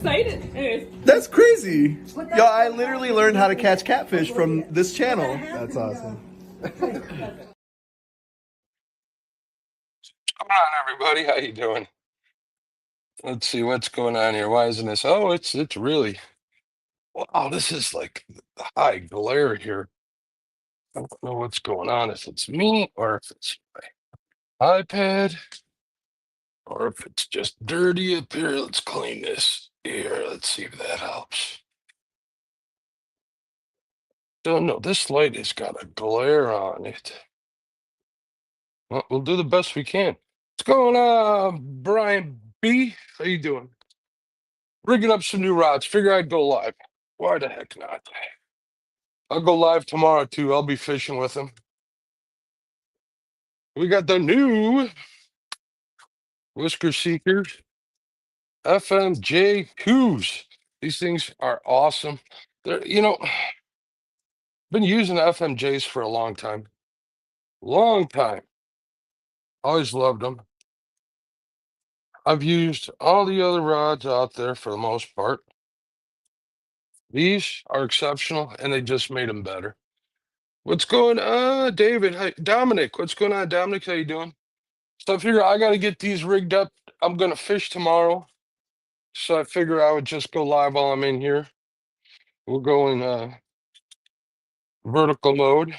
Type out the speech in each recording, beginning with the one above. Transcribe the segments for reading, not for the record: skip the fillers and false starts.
Excited. Anyways. That's crazy. Yo, I literally learned how to catch catfish from this channel. That's awesome. Come on, everybody. How you doing? Let's see what's going on here. Why isn't this? Oh, it's really. Wow, this is like high glare here. I don't know what's going on. If it's me or if it's my iPad or if it's just dirty up here. Let's clean this here. Let's see if that helps. Don't know. This light has got a glare on it. Well, we'll do the best we can. What's going on, Brian B? How you doing? Rigging up some new rods. Figure I'd go live. Why the heck not? I'll go live tomorrow too. I'll be fishing with him. We got the new Whisker Seekers FMJ2s. These things are awesome. They're, been using FMJs for a long time. Long time. Always loved them. I've used all the other rods out there for the most part. These are exceptional, and they just made them better. What's going on, David? Hi, Dominic. What's going on, Dominic? How you doing? So I figure I got to get these rigged up. I'm going to fish tomorrow. So I figure I would just go live while I'm in here. We'll go in vertical mode.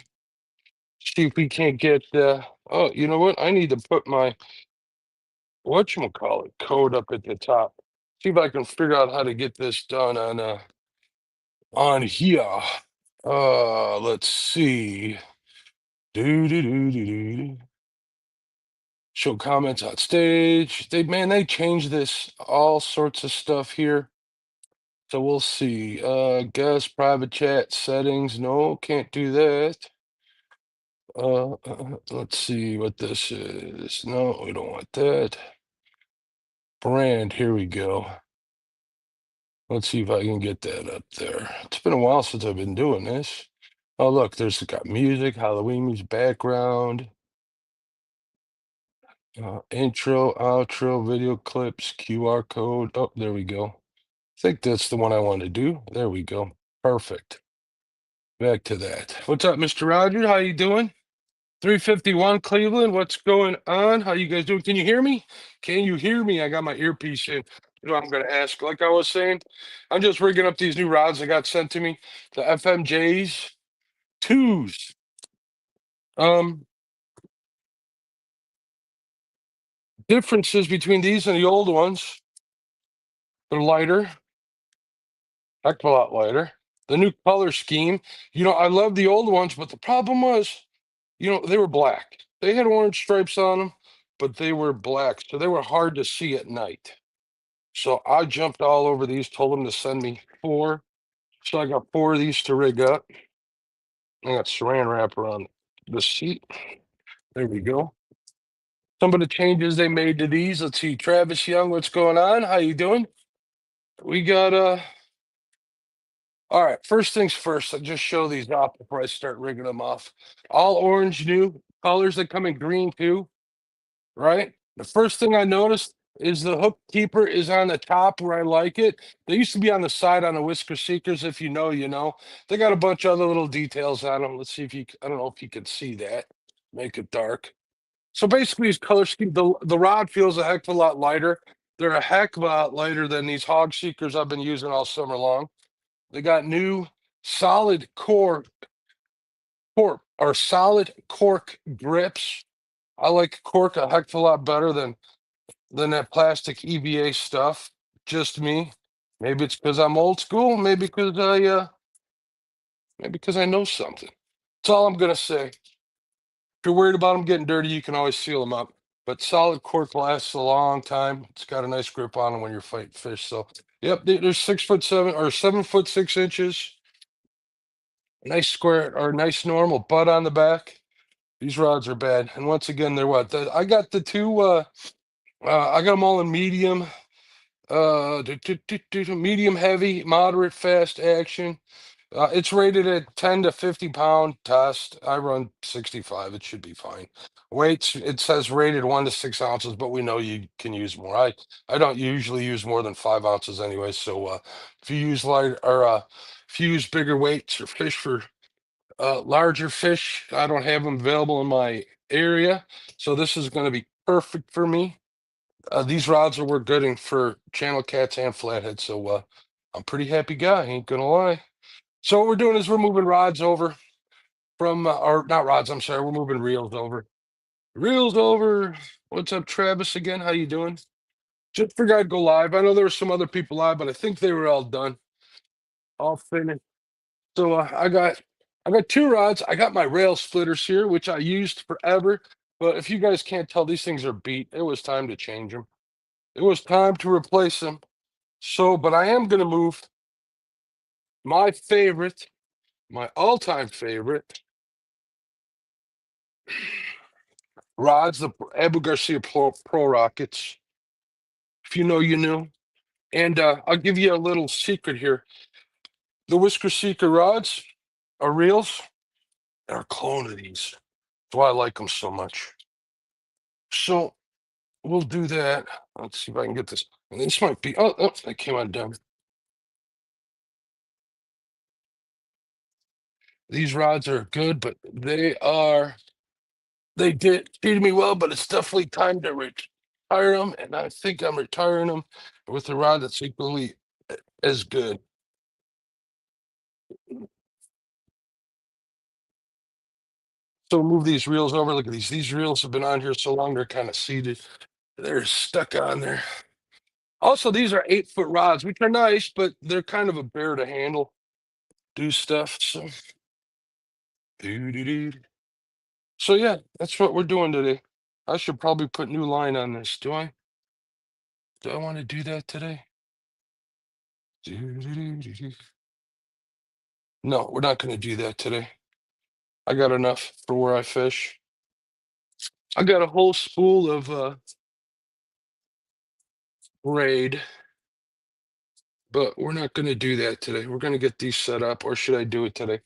See if we can't get, oh, you know what? I need to put my, whatchamacallit, code up at the top. See if I can figure out how to get this done on here. Let's see. Do. Show comments on stage. They changed this, all sorts of stuff here. So we'll see. Guest private chat settings. No, can't do that. Let's see what this is. No, we don't want that. Brand, here we go. Let's see if I can get that up there. It's been a while since I've been doing this. Oh, look, there's got music, Halloween music, background. Intro, outro, video clips, QR code. Oh, there we go. I think that's the one I want to do. There we go. Perfect. Back to that. What's up, Mr. Roger? How you doing? 351 Cleveland. What's going on? How you guys doing? Can you hear me? Can you hear me? I got my earpiece in. You know what I'm going to ask. Like I was saying, I'm just rigging up these new rods that got sent to me. The FMJs 2s. Differences between these and the old ones. They're lighter. Heck of a lot lighter. The new color scheme. I love the old ones, but the problem was, they were black. They had orange stripes on them, but they were black. So they were hard to see at night. So I jumped all over these, told them to send me 4. So I got 4 of these to rig up. I got saran wrap around the seat. There we go. Some of the changes they made to these. Let's see. Travis Young, what's going on? How you doing? We got all right, first things first, I'll just show these off before I start rigging them off. All orange new colors that come in green too, right? The first thing I noticed is the hook keeper is on the top where I like it. They used to be on the side on the Whisker Seekers. If you know, you know. They got a bunch of other little details on them. Let's see if I don't know if you can see that. Make it dark. So basically, these color scheme, the rod feels a heck of a lot lighter. They're a heck of a lot lighter than these Hog Seekers I've been using all summer long. They got new solid cork or solid cork grips. I like cork a heck of a lot better than that plastic EVA stuff. Just me. Maybe it's because I'm old school. Maybe because I know something. That's all I'm gonna say. If you're worried about them getting dirty, you can always seal them up. But solid cork lasts a long time. It's got a nice grip on them when you're fighting fish. So, yep, there's 6'7" or 7'6" nice square or nice normal butt on the back. These rods are bad. And once again, they're what? I got the 2, I got them all in medium, medium heavy, moderate fast action. It's rated at 10 to 50 pound test. I run 65. It should be fine. Weights, it says rated 1 to 6 ounces, but we know you can use more. I don't usually use more than 5 ounces anyway. So if you use light or if you use bigger weights or fish for larger fish, I don't have them available in my area. So this is going to be perfect for me. These rods will work good for channel cats and flatheads. So I'm pretty happy guy, ain't gonna lie. So what we're doing is we're moving rods over from, or not rods, I'm sorry, we're moving reels over. Reels over. What's up, Travis, again? How you doing? Just forgot to go live. I know there were some other people live, but I think they were all done. All finished. So I got two rods. I got my rail splitters here, which I used forever. But if you guys can't tell, these things are beat. It was time to change them. It was time to replace them. So, but I am gonna move my favorite, my all-time favorite rods, the Abu Garcia Pro Rockets. If you know, you knew. And I'll give you a little secret here. The Whisker Seeker rods are reels. They're a clone of these. That's why I like them so much. So we'll do that. Let's see if I can get this. And this might be, oh, that came undone. These rods are good, but they did treated me well, but it's definitely time to retire them. And I think I'm retiring them with a rod that's equally as good. So move these reels over. Look at these. These reels have been on here so long, they're kind of seated. They're stuck on there. Also, these are 8-foot rods, which are nice, but they're kind of a bear to handle, do stuff. So, doo-doo-doo. So yeah, that's what we're doing today. I should probably put new line on this. Do I? Do I want to do that today? Doo-doo-doo-doo-doo. No, we're not going to do that today. I got enough for where I fish. I got a whole spool of braid, but we're not going to do that today. We're going to get these set up, or should I do it today?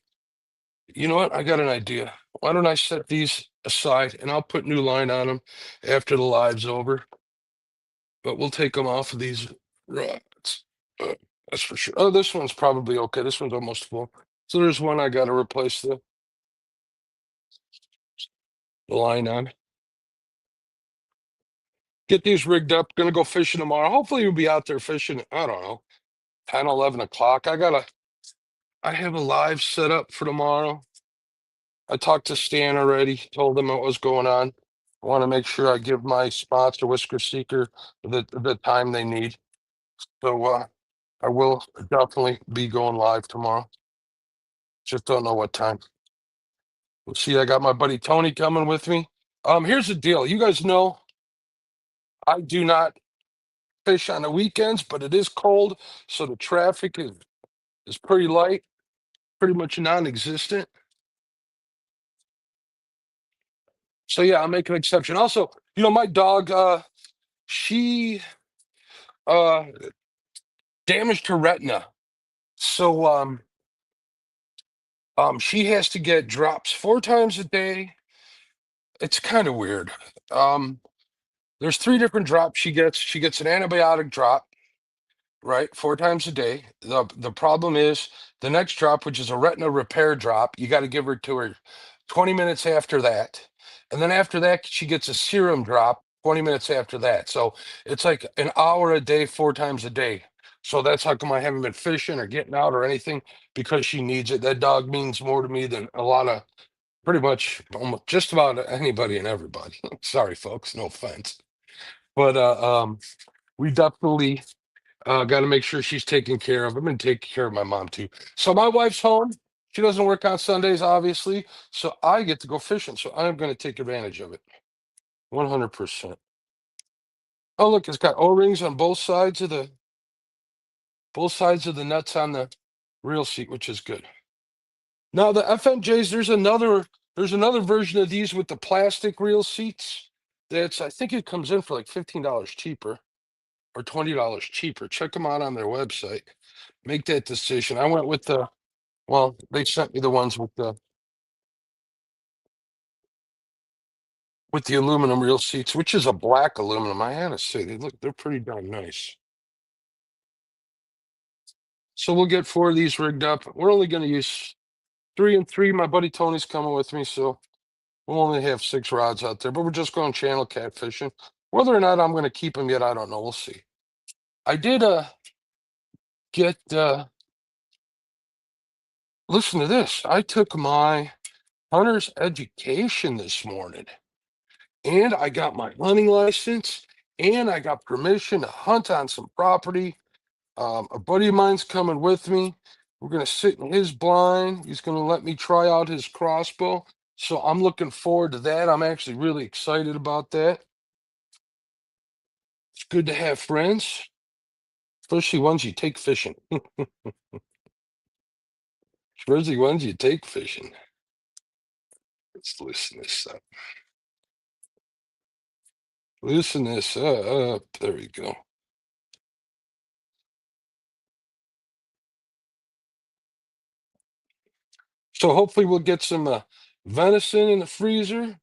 You know what? I got an idea. Why don't I set these aside and I'll put new line on them after the live's over. But we'll take them off of these rods. That's for sure. Oh, this one's probably okay. This one's almost full. So there's one I got to replace the line on. Get these rigged up. Gonna go fishing tomorrow. Hopefully you'll be out there fishing. I don't know, 10, 11 o'clock. I have a live set up for tomorrow. I talked to Stan already, told him what was going on. I want to make sure I give my sponsor, Whisker Seeker, the time they need. So I will definitely be going live tomorrow. Just don't know what time. We'll see. I got my buddy Tony coming with me. Here's the deal. You guys know I do not fish on the weekends, but it is cold, so the traffic is pretty light, pretty much non-existent. So yeah, I'll make an exception. Also, my dog, she uh damaged her retina. So she has to get drops 4 times a day. It's kind of weird. Um there's 3 different drops she gets. She gets an antibiotic drop, right? 4 times a day. The problem is the next drop, which is a retina repair drop, you got to give her to her 20 minutes after that. And then after that, she gets a serum drop 20 minutes after that. So it's like an hour a day, 4 times a day. So that's how come I haven't been fishing or getting out or anything, because she needs it. That dog means more to me than a lot of pretty much almost just about anybody and everybody. Sorry, folks, no offense. But we definitely got to make sure she's taken care of. I've been taking care of my mom too. So my wife's home. She doesn't work on Sundays, obviously. So I get to go fishing. So I'm going to take advantage of it. 100%. Oh, look, it's got O-rings on both sides of the nuts on the reel seat, which is good. Now the FMJs, there's another version of these with the plastic reel seats. I think it comes in for like $15 cheaper or $20 cheaper. Check them out on their website. Make that decision. I went with the Well, they sent me the ones with the aluminum reel seats, which is a black aluminum. I had to say, they're pretty darn nice. So we'll get 4 of these rigged up. We're only going to use 3 and 3. My buddy Tony's coming with me, so we'll only have 6 rods out there. But we're just going channel catfishing. Whether or not I'm going to keep them yet, I don't know. We'll see. I did get listen to this. I took my hunter's education this morning, and I got my hunting license, and I got permission to hunt on some property. A buddy of mine's coming with me. We're going to sit in his blind. He's going to let me try out his crossbow. So I'm looking forward to that. I'm actually really excited about that. It's good to have friends, especially ones you take fishing. Especially ones you take fishing. Let's loosen this up. Loosen this up. There we go. So hopefully we'll get some venison in the freezer.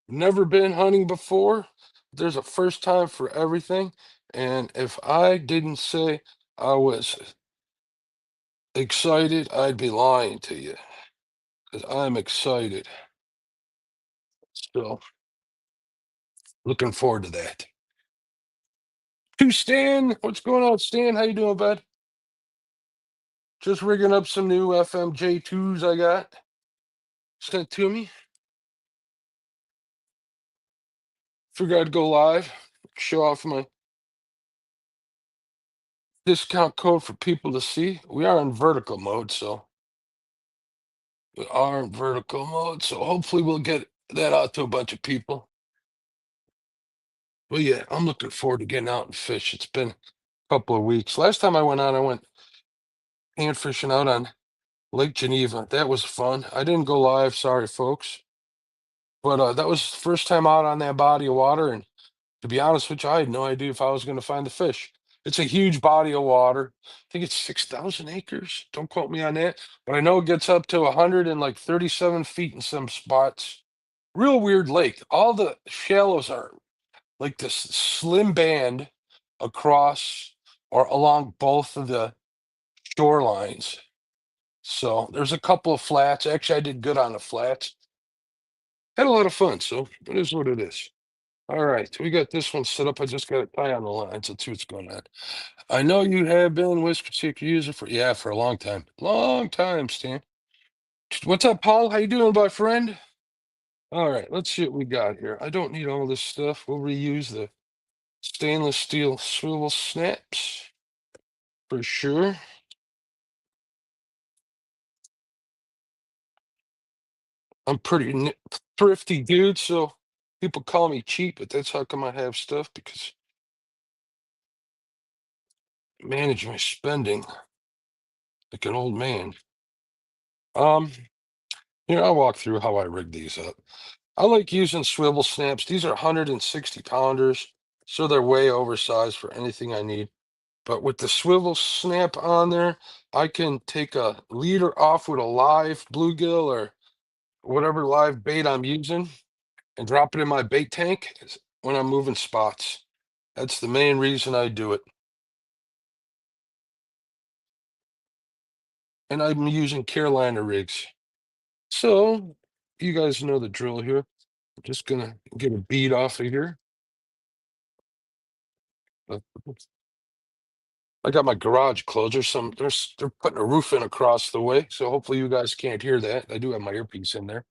Never been hunting before. There's a first time for everything. And if I didn't say I was excited, I'd be lying to you. Because I'm excited. So looking forward to that. To Stan, what's going on, Stan? How you doing, bud? Just rigging up some new FMJ2s I got. Sent to me. Figured I'd go live, show off my discount code for people to see. We are in vertical mode, so hopefully we'll get that out to a bunch of people. But yeah, I'm looking forward to getting out and fish. It's been a couple of weeks. Last time I went out, I went hand fishing out on Lake Geneva. That was fun. I didn't go live, sorry folks. But that was the first time out on that body of water, and to be honest with you, I had no idea if I was going to find the fish. It's a huge body of water. I think it's 6,000 acres. Don't quote me on that, but I know it gets up to 137 feet in some spots. Real weird lake. All the shallows are like this slim band across or along both of the shorelines. So there's a couple of flats. Actually, I did good on the flats. Had a lot of fun. So it is what it is. All right, we got this one set up. I just got to tie on the lines. Let's see what's going on. I know you have been Whisker Secret user for a long time. Long time, Stan. What's up, Paul? How you doing, my friend? All right, let's see what we got here. I don't need all this stuff. We'll reuse the stainless steel swivel snaps for sure. I'm pretty thrifty dude, so people call me cheap, but that's how come I have stuff, because I manage my spending like an old man. Here, I'll walk through how I rig these up. I like using swivel snaps. These are 160 pounders, so they're way oversized for anything I need. But with the swivel snap on there, I can take a leader off with a live bluegill or whatever live bait I'm using and drop it in my bait tank when I'm moving spots. That's the main reason I do it. And I'm using Carolina rigs. So you guys know the drill here. I'm just gonna get a bead off of here. I got my garage closed. They're putting a roof in across the way, so hopefully you guys can't hear that. I do have my earpiece in there.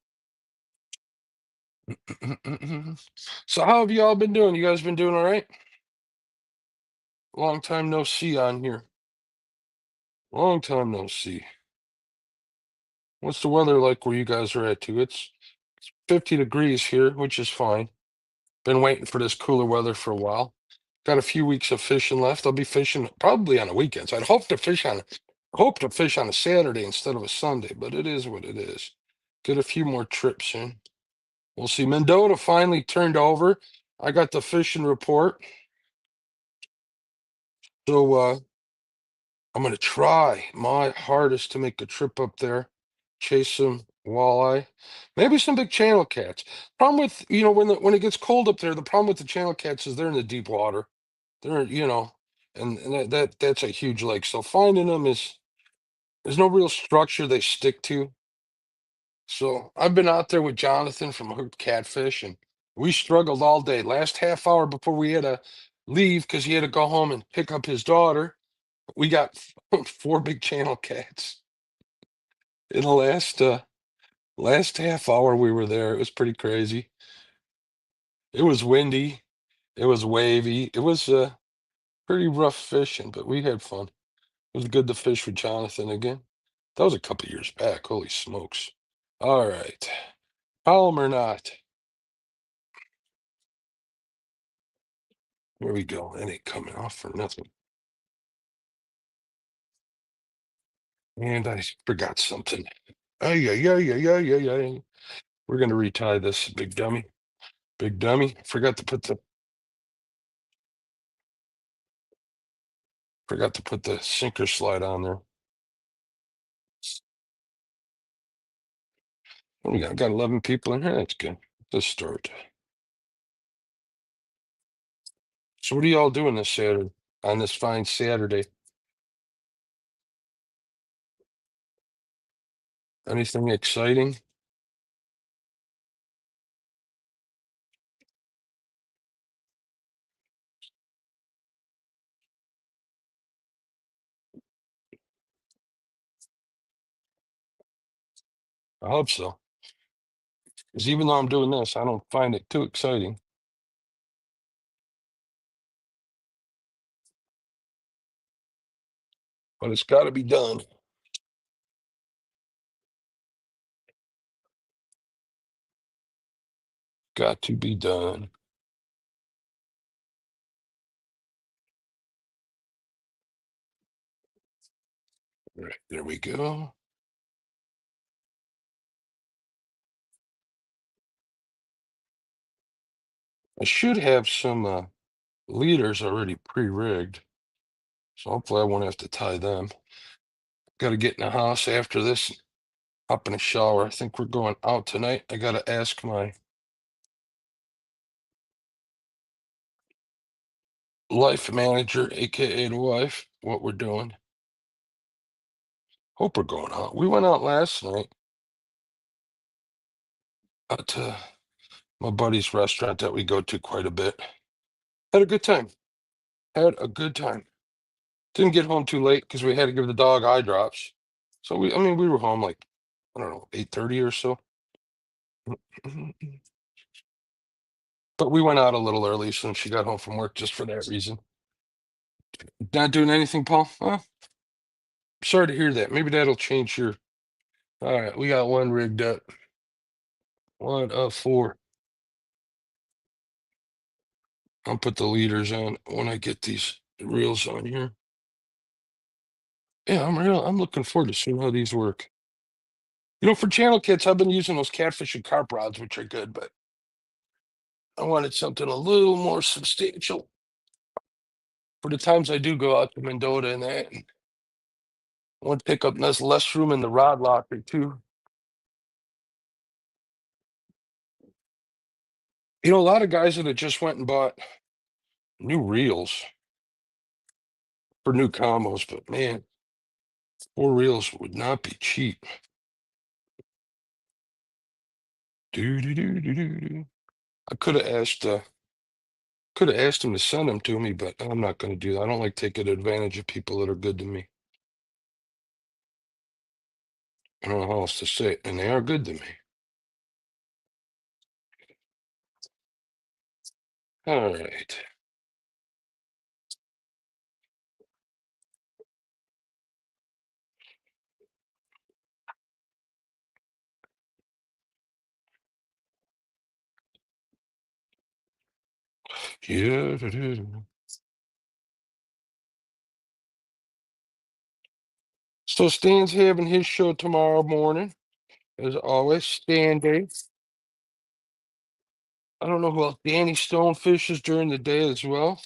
So how have you all been doing? You guys been doing all right? Long time no see on here. Long time no see. What's the weather like where you guys are at too? It's 50 degrees here, which is fine. Been waiting for this cooler weather for a while. Got a few weeks of fishing left. I'll be fishing probably on the weekends. Hope to fish on a Saturday instead of a Sunday, but it is what it is. Get a few more trips in. We'll see. Mendota finally turned over. I got the fishing report. So I'm going to try my hardest to make a trip up there, chase some walleye, maybe some big channel cats. Problem with, when it gets cold up there, the problem with the channel cats is they're in the deep water. They're, and that's a huge lake. So finding them there's no real structure they stick to. So I've been out there with Jonathan from Hooked Catfish, and we struggled all day. Last half hour before we had to leave because he had to go home and pick up his daughter, we got 4 big channel cats in the last half hour we were there. It was pretty crazy. It was windy, it was wavy, it was pretty rough fishing, but we had fun. It was good to fish with Jonathan again. That was a couple years back. Holy smokes! All right, palm or not? There we go. That ain't coming off for nothing. And I forgot something. Oh yeah. We're gonna retie this big dummy. Big dummy. Forgot to put the sinker slide on there. What we got? Got 11 people in here. That's good. Let's start. So what are y'all doing this Saturday? On this fine Saturday? Anything exciting? I hope so. Because even though I'm doing this, I don't find it too exciting. But it's got to be done. Got to be done. All right, there we go. I should have some leaders already pre-rigged. So hopefully I won't have to tie them. Got to get in the house after this, hop in a shower. I think we're going out tonight. I got to ask my life manager, aka the wife, what we're doing. Hope we're going out. We went out last night to my buddy's restaurant that we go to quite a bit. Had a good time. Had a good time. Didn't get home too late because we had to give the dog eye drops. So we were home like, I don't know, 8:30 or so. But we went out a little early since she got home from work just for that reason. Not doing anything, Paul? Well, sorry to hear that. Maybe that'll change your. All right, we got one rigged up. 1 of 4. I'll put the leaders on when I get these reels on here. Yeah, I'm looking forward to seeing how these work. For channel kits, I've been using those Catfish and Carp rods, which are good, but I wanted something a little more substantial for the times I do go out to Mendota and that. I want to pick up less room in the rod locker too. A lot of guys that have just went and bought new reels for new combos, but man, 4 reels would not be cheap. I could have asked him to send them to me, but I'm not going to do that. I don't like taking advantage of people that are good to me. I don't know how else to say it, and they are good to me. All right. Yeah. So Stan's having his show tomorrow morning, as always. Stan Day. I don't know who else. Danny Stonefish is during the day as well.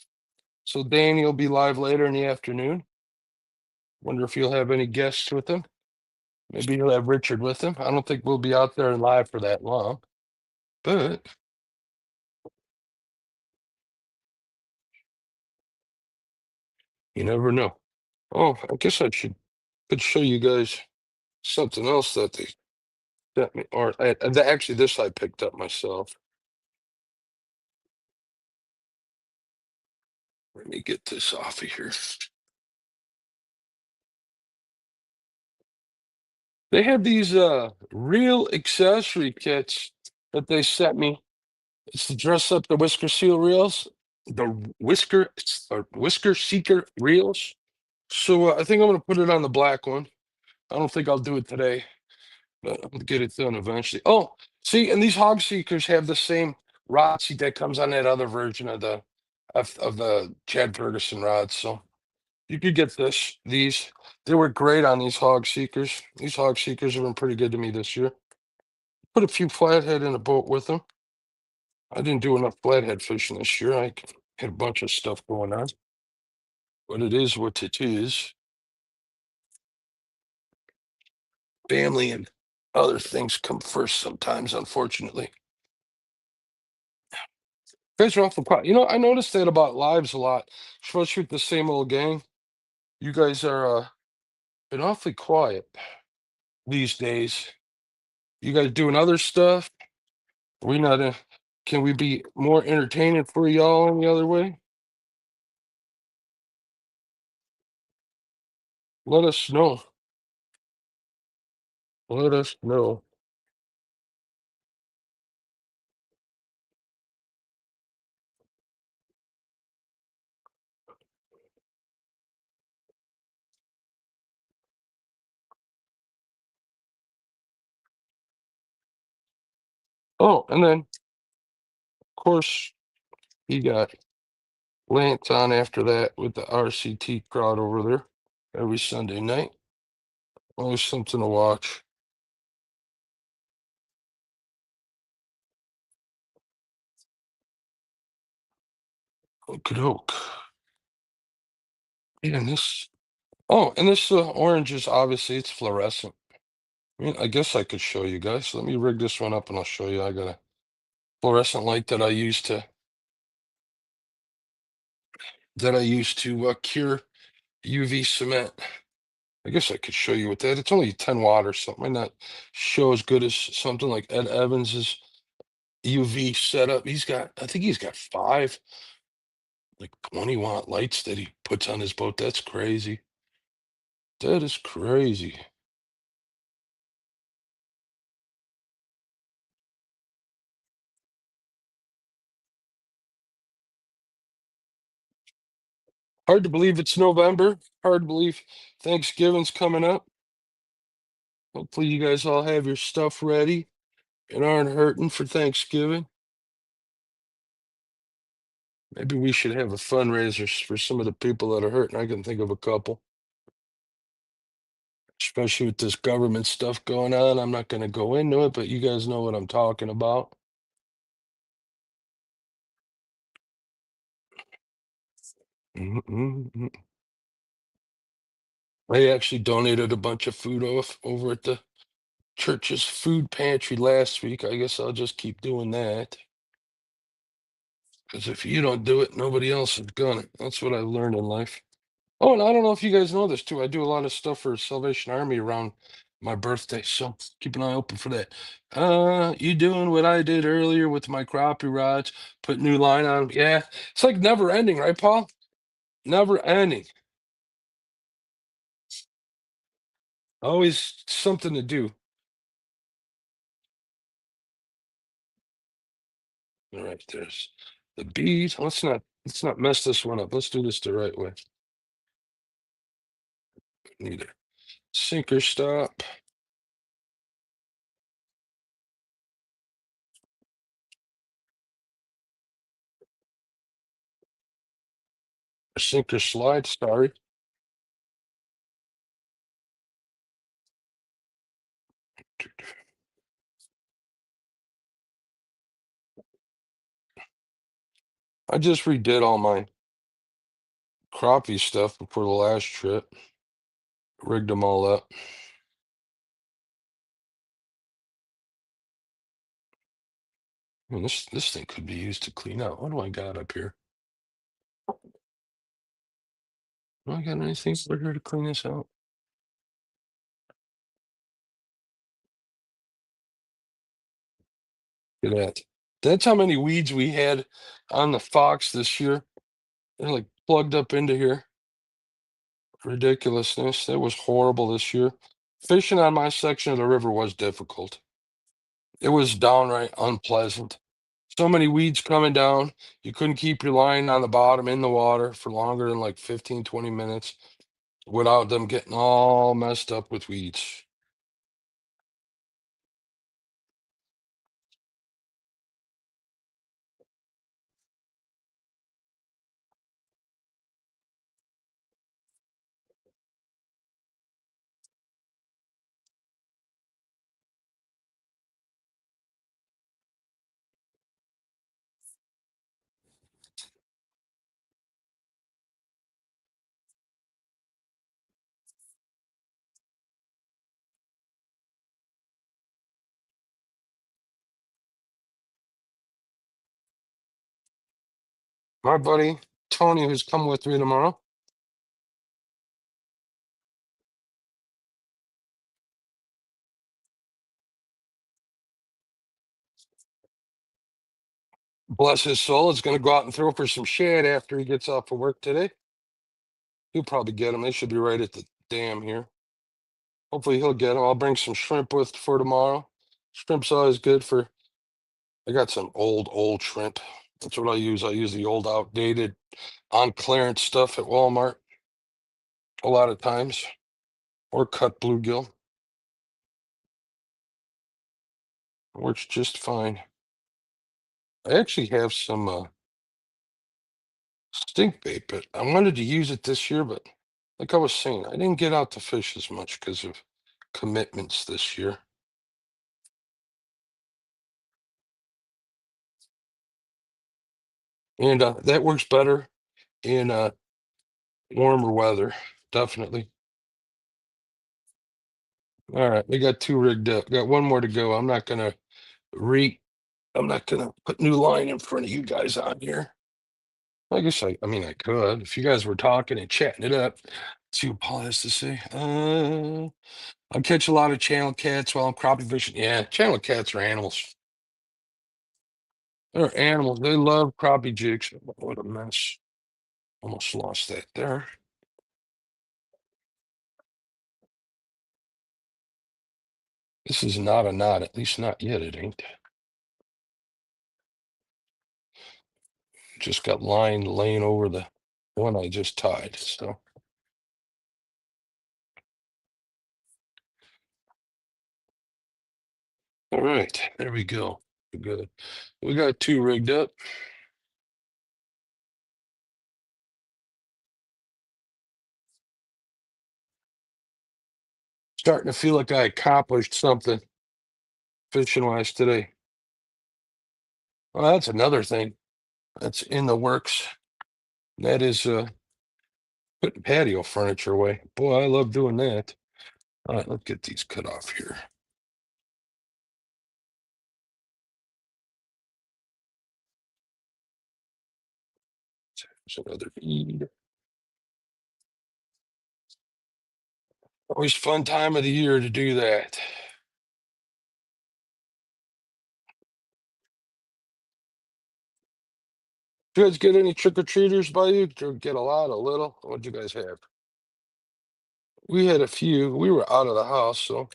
So Danny will be live later in the afternoon. Wonder if he'll have any guests with him. Maybe he'll have Richard with him. I don't think we'll be out there live for that long, but you never know. Oh, I guess I could show you guys something else that they sent me, or actually this I picked up myself. Let me get this off of here. They have these real accessory kits that they sent me. It's to dress up the Whisker Seal reels, the Whisker Seeker reels. So I think I'm gonna put it on the black one. I don't think I'll do it today, but I'll get it done eventually. Oh, see, and these hog seekers have the same rod seat that comes on that other version of the Chad Ferguson rods. So you could get these. They work great on these hog seekers. These hog seekers have been pretty good to me this year. Put a few flathead in a boat with them. I didn't do enough flathead fishing this year. I had a bunch of stuff going on, but it is what it is. Family and other things come first sometimes, unfortunately. You guys are awful quiet. You know, I noticed that about lives a lot, especially with the same old gang. You guys are been awfully quiet these days. You guys doing other stuff? We not can we be more entertaining for y'all any other way? Let us know. Let us know. Oh, and then of course you got Lance on after that with the RCT crowd over there every Sunday night. Always something to watch. Okie doke. And this, oh, and this orange is obviously it's fluorescent. I mean, I guess I could show you guys. Let me rig this one up and I'll show you. I got a fluorescent light that I use to cure UV cement. I guess I could show you with that. It's only 10 watt or something. Might not show as good as something like Ed Evans's UV setup. I think he's got 5 like 20-watt lights that he puts on his boat. That's crazy. That is crazy. Hard to believe it's November. Hard to believe Thanksgiving's coming up. Hopefully you guys all have your stuff ready and aren't hurting for Thanksgiving. Maybe we should have a fundraiser for some of the people that are hurting. I can think of a couple. Especially with this government stuff going on. I'm not going to go into it, but you guys know what I'm talking about. I actually donated a bunch of food over at the church's food pantry last week. I guess I'll just keep doing that. Because if you don't do it, nobody else is gonna. That's what I've learned in life. Oh, and I don't know if you guys know this too. I do a lot of stuff for Salvation Army around my birthday, so keep an eye open for that. You doing what I did earlier with my crappie rods, put new line on 'em. Yeah, it's like never ending, right, Paul? Never ending. Always something to do. All right, there's the bead. Let's not mess this one up. Let's do this the right way. Need a sinker stop. A sinker slide, sorry. I just redid all my crappie stuff before the last trip. Rigged them all up. And this thing could be used to clean out. What do I got up here? Do I got anything over here to clean this out? Look at that. That's how many weeds we had on the Fox this year. They're like plugged up into here. Ridiculousness. That was horrible this year. Fishing on my section of the river was difficult. It was downright unpleasant. So many weeds coming down. You couldn't keep your line on the bottom in the water for longer than like 15, 20 minutes without them getting all messed up with weeds. My buddy Tony, who's coming with me tomorrow, bless his soul, is going to go out and throw for some shad after he gets off of work today. He'll probably get them. They should be right at the dam here. Hopefully he'll get them. I'll bring some shrimp with for tomorrow. Shrimp's always good for. I got some old shrimp. That's what I use. I use the old outdated on clearance stuff at Walmart a lot of times, or cut bluegill. Works just fine. I actually have some stink bait, but I wanted to use it this year, but like I was saying, I didn't get out to fish as much because of commitments this year. And that works better in warmer weather, definitely. All right, we got 2 rigged up. Got one more to go. I'm not gonna put new line in front of you guys on here. I guess I mean I could if you guys were talking and chatting it up. See what Paul has to say. I catch a lot of channel cats while I'm crappie fishing. Yeah, channel cats are animals. They're animals. They love crappie jigs. What a mess. Almost lost that there. This is not a knot, at least not yet, it ain't. Just got line laying over the one I just tied, so. All right, there we go. Good. We got 2 rigged up. Starting to feel like I accomplished something fishing wise today. Well, that's another thing that's in the works. That is putting patio furniture away. Boy, I love doing that. All right, let's get these cut off here. There's another feed. Always fun time of the year to do that. Did you guys get any trick-or-treaters by you? Did you get a lot, a little? What'd you guys have? We had a few. We were out of the house, so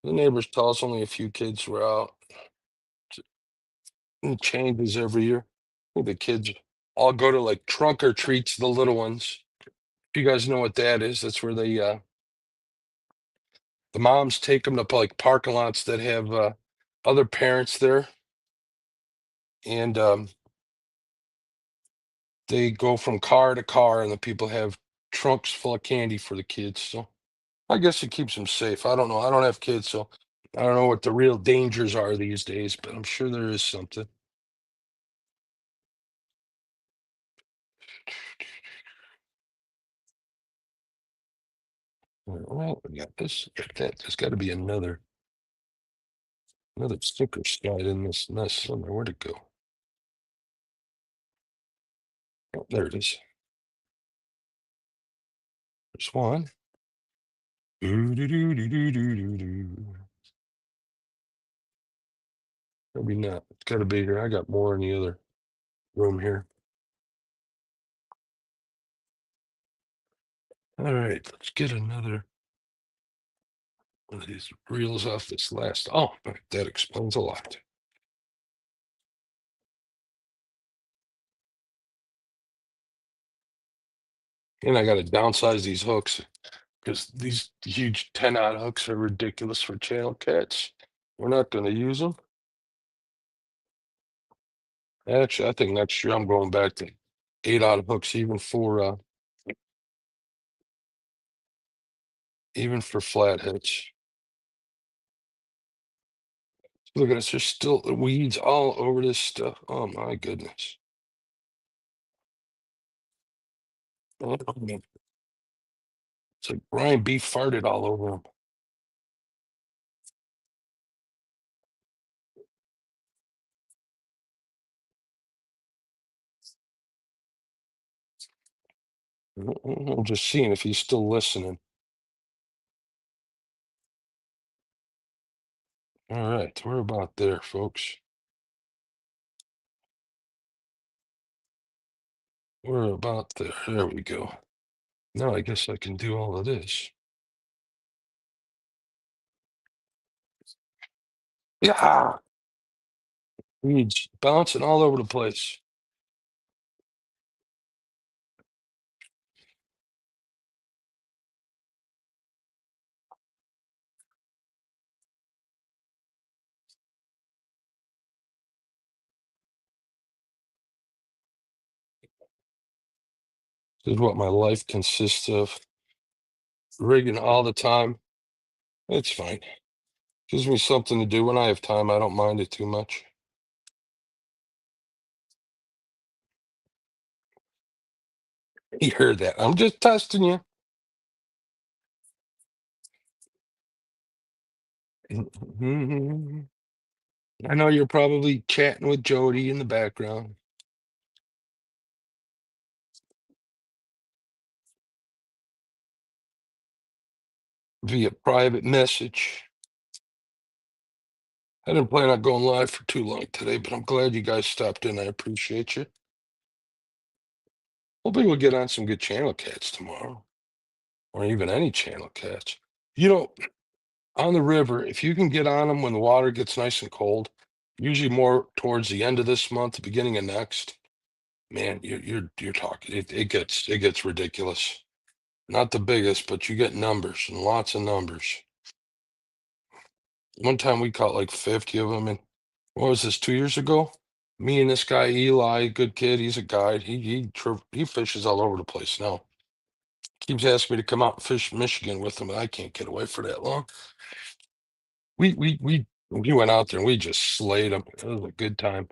the neighbors tell us only a few kids were out. It changes every year. I think the kids all go to like trunk or treats, the little ones. If you guys know what that is, that's where the moms take them to like parking lots that have other parents there, and they go from car to car, and the people have trunks full of candy for the kids. So I guess it keeps them safe. I don't know. I don't have kids, so I don't know what the real dangers are these days, but I'm sure there is something. Well, we got this. That there's got to be another sticker slide in this nest somewhere. Where'd it go? Oh, there it is. There's one. Maybe not. It's got to be here. I got more in the other room here. All right, let's get another one of these reels off this last. Oh, that explains a lot. And I got to downsize these hooks because these huge 10-aught hooks are ridiculous for channel cats. We're not going to use them. Actually, I think next year I'm going back to 8-aught hooks, even for flatheads. Look at this. There's still weeds all over this stuff. Oh my goodness. Oh, man. It's like Brian B farted all over them. I'm just seeing if he's still listening. All right, we're about there, folks. We're about there. There we go. Now I guess I can do all of this. Yeah. Weeds bouncing all over the place. This is what my life consists of. Rigging all the time. It's fine. Gives me something to do when I have time. I don't mind it too much. You heard that. I'm just testing you. I know you're probably chatting with Jody in the background. Via private message. I didn't plan on going live for too long today, but I'm glad you guys stopped in. I appreciate you. Hopefully we'll get on some good channel cats tomorrow, or even any channel cats. You know, on the river, if you can get on them when the water gets nice and cold, usually more towards the end of this month, the beginning of next, man, you're talking. It gets ridiculous. Not the biggest, but you get numbers and lots of numbers. One time we caught like 50 of them, and what was this, 2 years ago? Me and this guy Eli, good kid, he's a guide. He fishes all over the place now. Keeps asking me to come out and fish Michigan with him, and I can't get away for that long. We went out there and we just slayed them. It was a good time.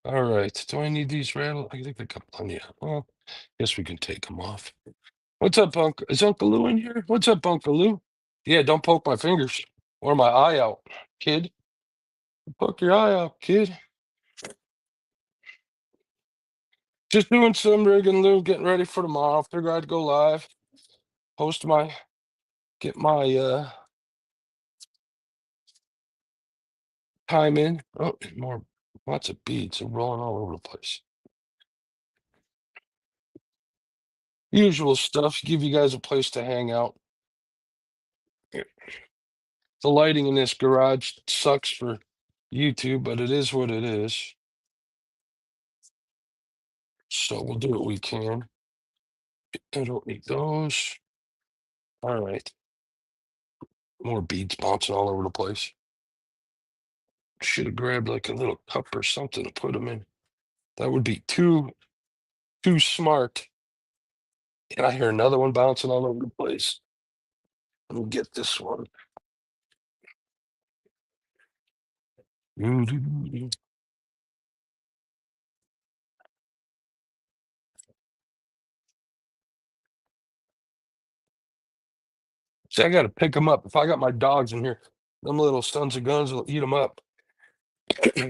All right, do I need these rattle? I think they got plenty of. Well, guess we can take them off. What's up, Uncle? Is Uncle Lou in here? What's up, Uncle Lou? Yeah, don't poke my fingers or my eye out, kid. Poke your eye out, kid. Just doing some rigging, Lou, getting ready for tomorrow. Figure I'd go live, get my time in. Oh, and more, lots of beads are rolling all over the place. Usual stuff. Give you guys a place to hang out. The lighting in this garage sucks for YouTube, but it is what it is. So we'll do what we can. I don't need those. All right. More beads bouncing all over the place. Should have grabbed like a little cup or something to put them in. That would be too smart. And I hear another one bouncing all over the place. Let me get this one. See, I got to pick them up. If I got my dogs in here, them little sons of guns will eat them up.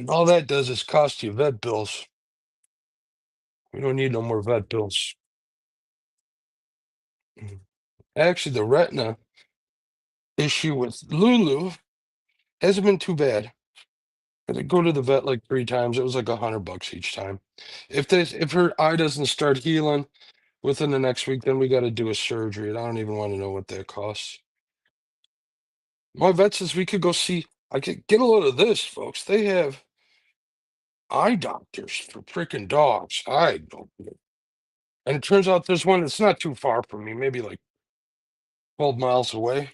All that does is cost you vet bills. We don't need no more vet bills. Actually, the retina issue with Lulu hasn't been too bad. I had to go to the vet like 3 times. It was like $100 each time. If her eye doesn't start healing within the next week, then we got to do a surgery. And I don't even want to know what that costs. My vet says we could go see. I could get a load of this, folks. They have eye doctors for freaking dogs. I don't know. And it turns out there's one that's not too far from me, maybe like 12 miles away.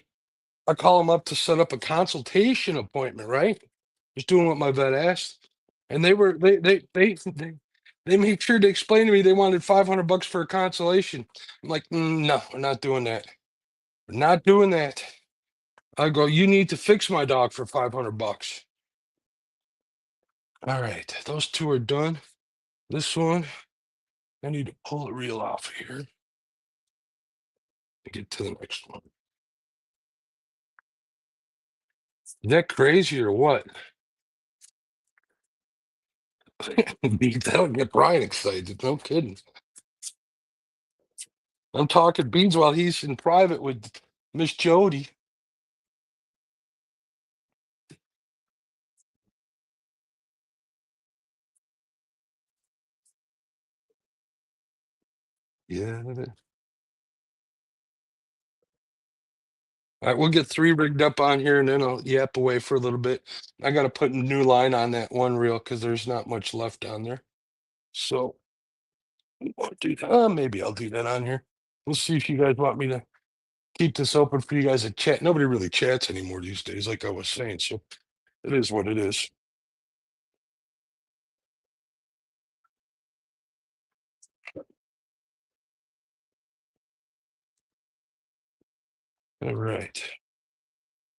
I call them up to set up a consultation appointment, right? Just doing what my vet asked. And they made sure to explain to me they wanted $500 for a consultation. I'm like, no, we're not doing that. We're not doing that. I go, you need to fix my dog for $500. All right, those two are done. This one, I need to pull the reel off here and get to the next one. Is that crazy or what? That'll get Brian excited. No kidding. I'm talking beans while he's in private with Miss Jody. Yeah. All right, we'll get 3 rigged up on here and then I'll yap away for a little bit. I got to put a new line on that one reel because there's not much left on there. So I'll do that. Maybe I'll do that on here. We'll see if you guys want me to keep this open for you guys to chat. Nobody really chats anymore these days, like I was saying. So it is what it is. All right.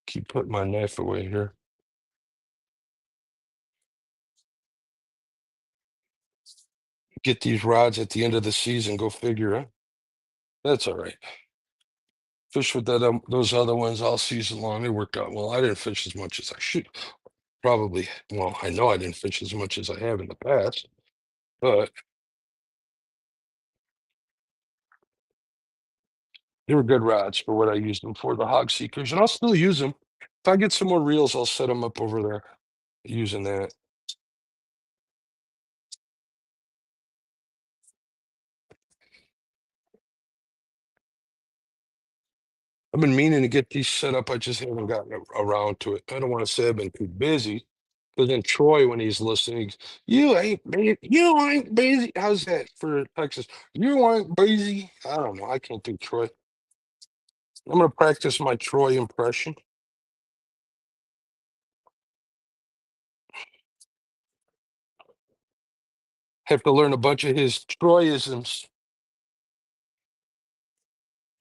Keep putting my knife away here. Get these rods at the end of the season. Go figure, huh? That's all right. Fish with that those other ones all season long. They worked out well. I didn't fish as much as I should. Probably. Well, I know I didn't fish as much as I have in the past, but they were good rods for what I used them for, the hog seekers, and I'll still use them. If I get some more reels, I'll set them up over there using that. I've been meaning to get these set up. I just haven't gotten around to it. I don't want to say I've been too busy. But then Troy, when he's listening, you ain't busy. You ain't busy. How's that for Texas? You ain't busy. I don't know. I can't do Troy. I'm gonna practice my Troy impression. Have to learn a bunch of his Troyisms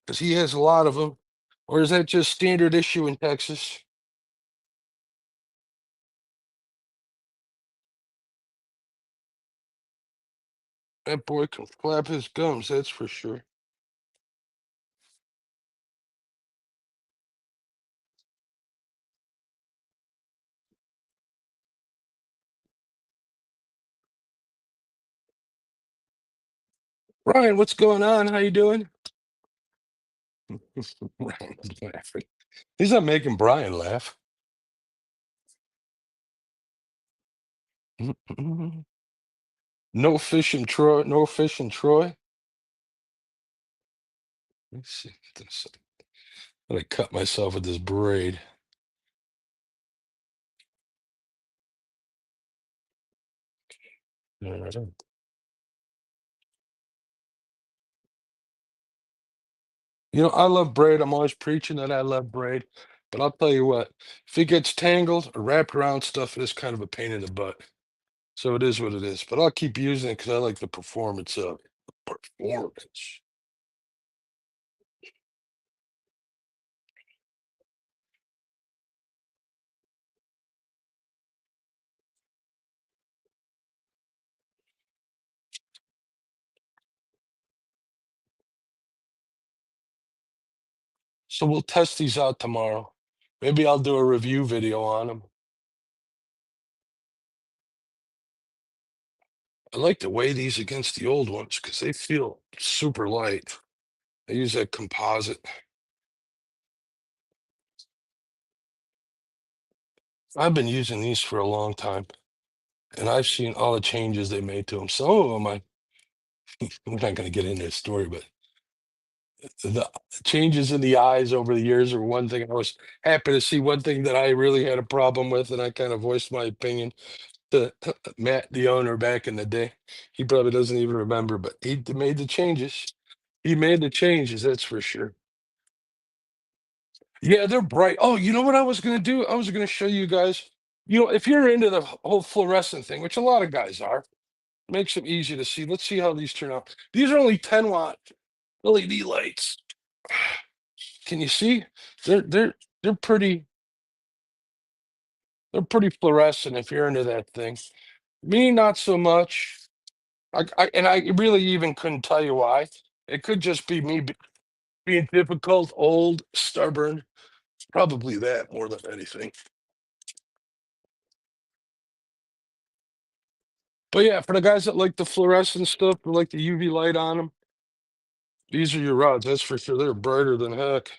because he has a lot of them. Or is that just standard issue in Texas? That boy can flap his gums, that's for sure. Ryan, what's going on? How you doing? Ryan's laughing. He's not making Brian laugh. No fish in Troy. No fish in Troy. Let's see. I'm gonna cut myself with this braid. All right. You know, I love braid. I'm always preaching that I love braid. But I'll tell you what, if it gets tangled or wrapped around stuff, it is kind of a pain in the butt. So it is what it is. But I'll keep using it because I like the performance of it. Performance. So we'll test these out tomorrow. Maybe I'll do a review video on them. I like to weigh these against the old ones because they feel super light. I use that composite. I've been using these for a long time, and I've seen all the changes they made to them. Some of them, we're not going to get into the story, but the changes in the eyes over the years are one thing. I was happy to see one thing that I really had a problem with, and I kind of voiced my opinion to Matt, the owner, back in the day. He probably doesn't even remember, but he made the changes. He made the changes, that's for sure. Yeah, they're bright. Oh, you know what I was going to do? I was going to show you guys. You know, if you're into the whole fluorescent thing, which a lot of guys are, makes them easy to see. Let's see how these turn out. These are only 10-watt LED lights. Can you see? They're pretty fluorescent if you're into that thing. Me, not so much. I really even couldn't tell you why. It could just be me being difficult, old, stubborn. Probably that more than anything. But yeah, for the guys that like the fluorescent stuff, or like the UV light on them, these are your rods. That's for sure. They're brighter than heck.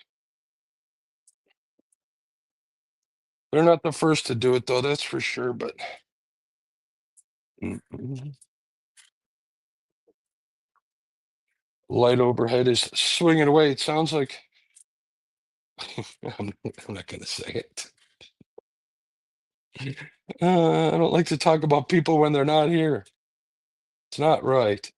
They're not the first to do it, though. That's for sure. But light overhead is swinging away. It sounds like I'm not going to say it. I don't like to talk about people when they're not here. It's not right.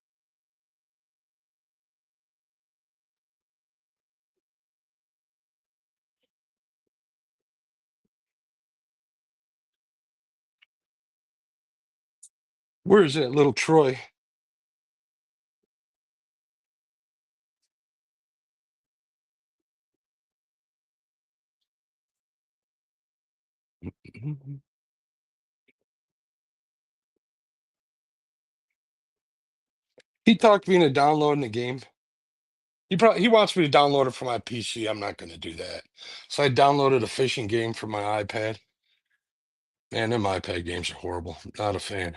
Where is that little Troy? He talked me into downloading the game. He wants me to download it for my PC. I'm not going to do that. So I downloaded a fishing game for my iPad. Man, them iPad games are horrible. Not a fan.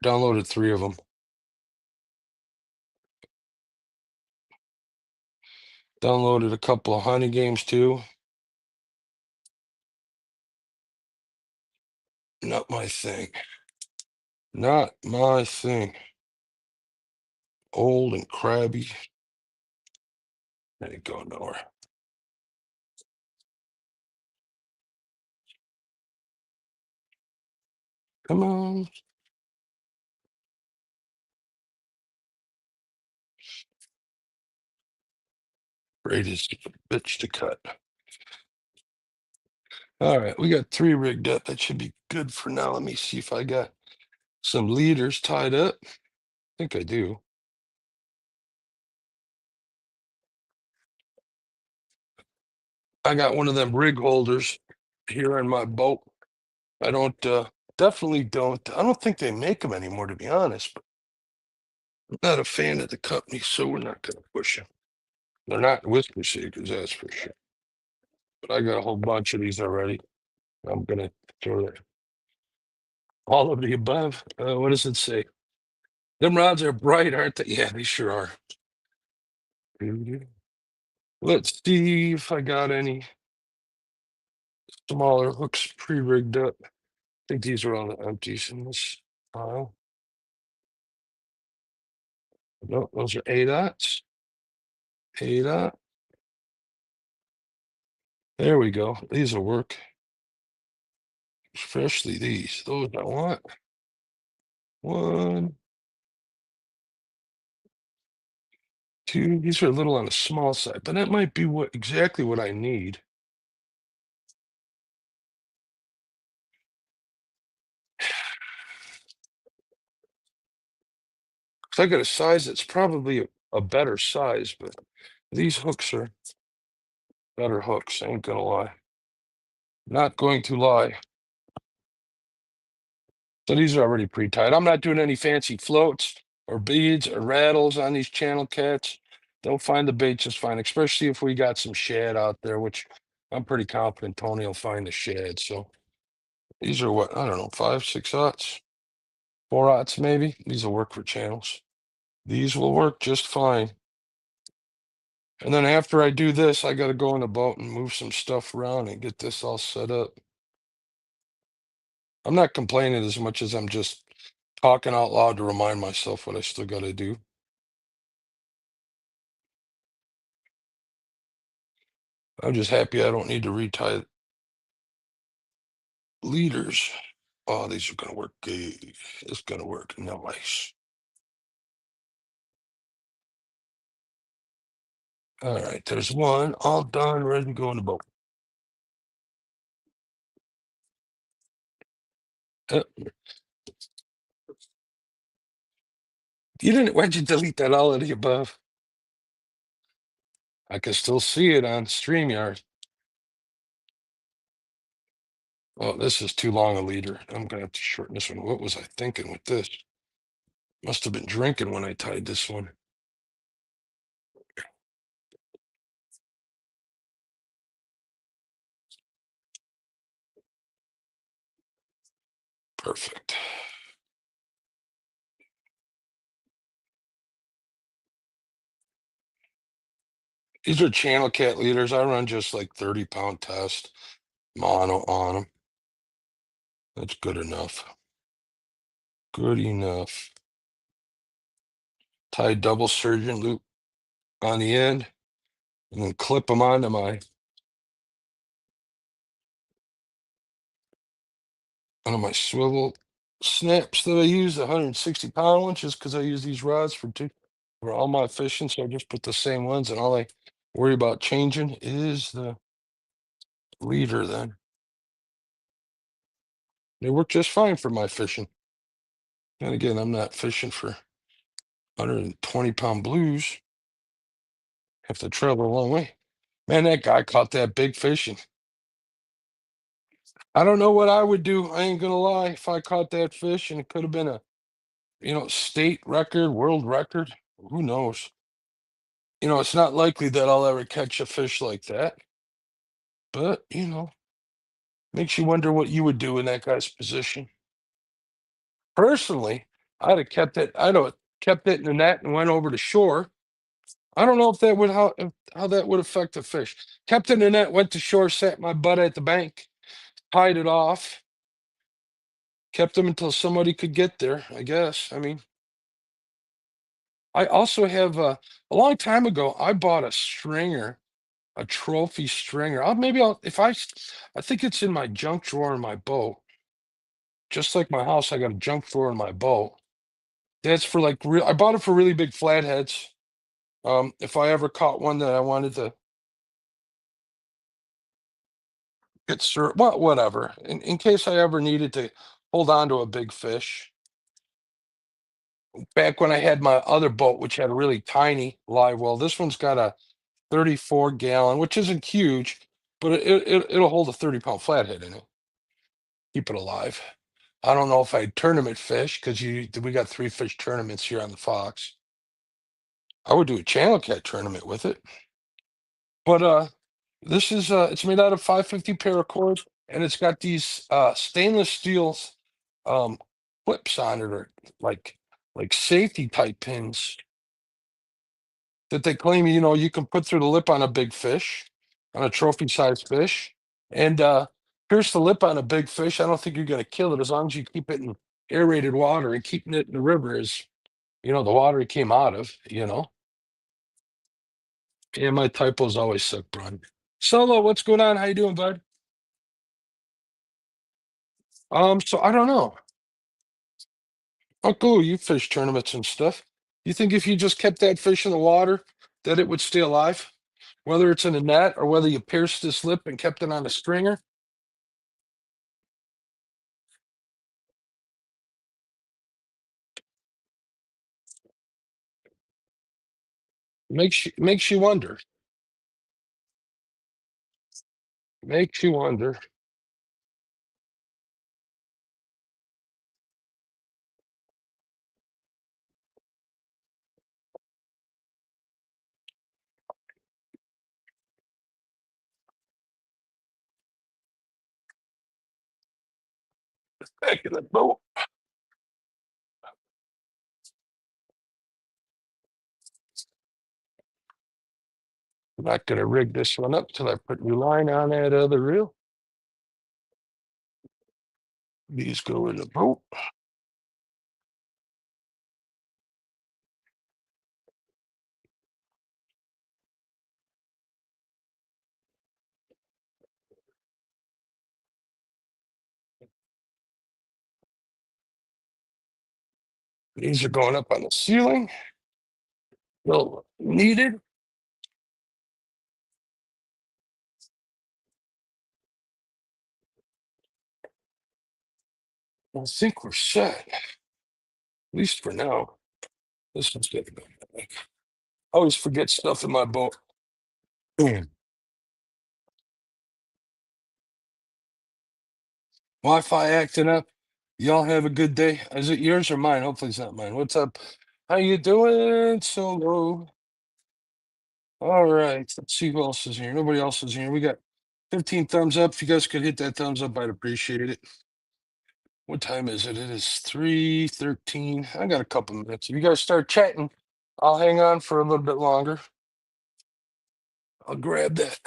Downloaded 3 of them. Downloaded a couple of hunting games too. Not my thing. Not my thing. Old and crabby. They ain't going nowhere. Come on. Greatest bitch to cut. All right, we got 3 rigged up. That should be good for now. Let me see if I got some leaders tied up. I think I do. I got one of them rig holders here in my boat. I don't, definitely don't. I don't think they make them anymore, to be honest. But I'm not a fan of the company, so we're not going to push them. They're not Whisker seekers, that's for sure. But I got a whole bunch of these already. I'm going to throw it. All of the above. What does it say? Them rods are bright, aren't they? Yeah, they sure are. Let's see if I got any smaller hooks pre-rigged up. I think these are all the empties in this pile. No, those are A-dots. A-dot. There we go. These will work. Especially these. Those I want. 1, 2. These are a little on the small side, but that might be exactly what I need. So I got a size that's probably a better size, but these hooks are better hooks. I ain't gonna lie. Not going to lie. So these are already pre-tied. I'm not doing any fancy floats or beads or rattles on these channel cats. they'll find the bait just fine, especially if we got some shad out there, which I'm pretty confident Tony will find the shad. So these are what, I don't know, 5, 6 aughts, 4 aughts maybe. These will work for channels. These will work just fine. And then after I do this, I got to go in the boat and move some stuff around and get this all set up. I'm not complaining as much as I'm just talking out loud to remind myself what I still got to do. I'm just happy I don't need to retie leaders. Oh, these are going to work good. It's going to work nice. All right, there's one all done, ready to go in the boat. You didn't, why'd you delete that all of the above? I can still see it on StreamYard. Oh, this is too long a leader. I'm gonna have to shorten this one. What was I thinking with this? Must have been drinking when I tied this one. Perfect. These are channel cat leaders. I run just like 30-pound test mono on them. That's good enough. Good enough. Tie double surgeon loop on the end and then clip them onto my swivel snaps that I use, the 160-pound ones, just because I use these rods for all my fishing. So I just put the same ones, and all I worry about changing is the leader. Then they work just fine for my fishing. And again, I'm not fishing for 120-pound blues. Have to travel a long way. Man, that guy caught that big fishing. I don't know what I would do. I ain't gonna lie. If I caught that fish, and it could have been a, state record, world record, who knows? It's not likely that I'll ever catch a fish like that. But, makes you wonder what you would do in that guy's position. Personally, I'd have kept it in the net and went over to shore. I don't know if that would how that would affect the fish. Kept it in the net, went to shore, sat my butt at the bank, tied it off, kept them until somebody could get there, I guess. I mean, I also have a long time ago, I bought a stringer, a trophy stringer. I think it's in my junk drawer in my boat. Just like my house, I got a junk drawer in my boat. That's for like real. I bought it for really big flatheads. If I ever caught one that I wanted to get well, whatever. In case I ever needed to hold on to a big fish. Back when I had my other boat, which had a really tiny live well, this one's got a 34-gallon, which isn't huge, but it'll hold a 30-pound flathead in it. Keep it alive. I don't know if I'd tournament fish because we got 3 fish tournaments here on the Fox. I would do a channel cat tournament with it. But this is it's made out of 550 paracord, and it's got these stainless steel um clips on it, or like safety type pins that they claim you can put through the lip on a big fish, on a trophy sized fish, and pierce the lip on a big fish. I don't think you're going to kill it as long as you keep it in aerated water, and keeping it in the river is the water it came out of. Yeah, my typos always suck, Brian. Solo, what's going on? How you doing, bud? So I don't know. Oh, cool. You fish tournaments and stuff. You think if you just kept that fish in the water, that it would stay alive? Whether it's in a net or whether you pierced its lip and kept it on a stringer? Makes you wonder. Makes you wonder. Back in the boat. I'm not going to rig this one up till I put new line on that other reel. These go in the boat. These are going up on the ceiling. Well, needed. I think we're set. At least for now. This one's good. I always forget stuff in my boat. Wi-Fi acting up. Y'all have a good day. Is it yours or mine? Hopefully it's not mine. What's up? How you doing, Solo? All right. Let's see who else is here. Nobody else is here. We got 15 thumbs up. If you guys could hit that thumbs up, I'd appreciate it. What time is it? It is 3:13. I got a couple minutes. If you guys start chatting, I'll hang on for a little bit longer. I'll grab that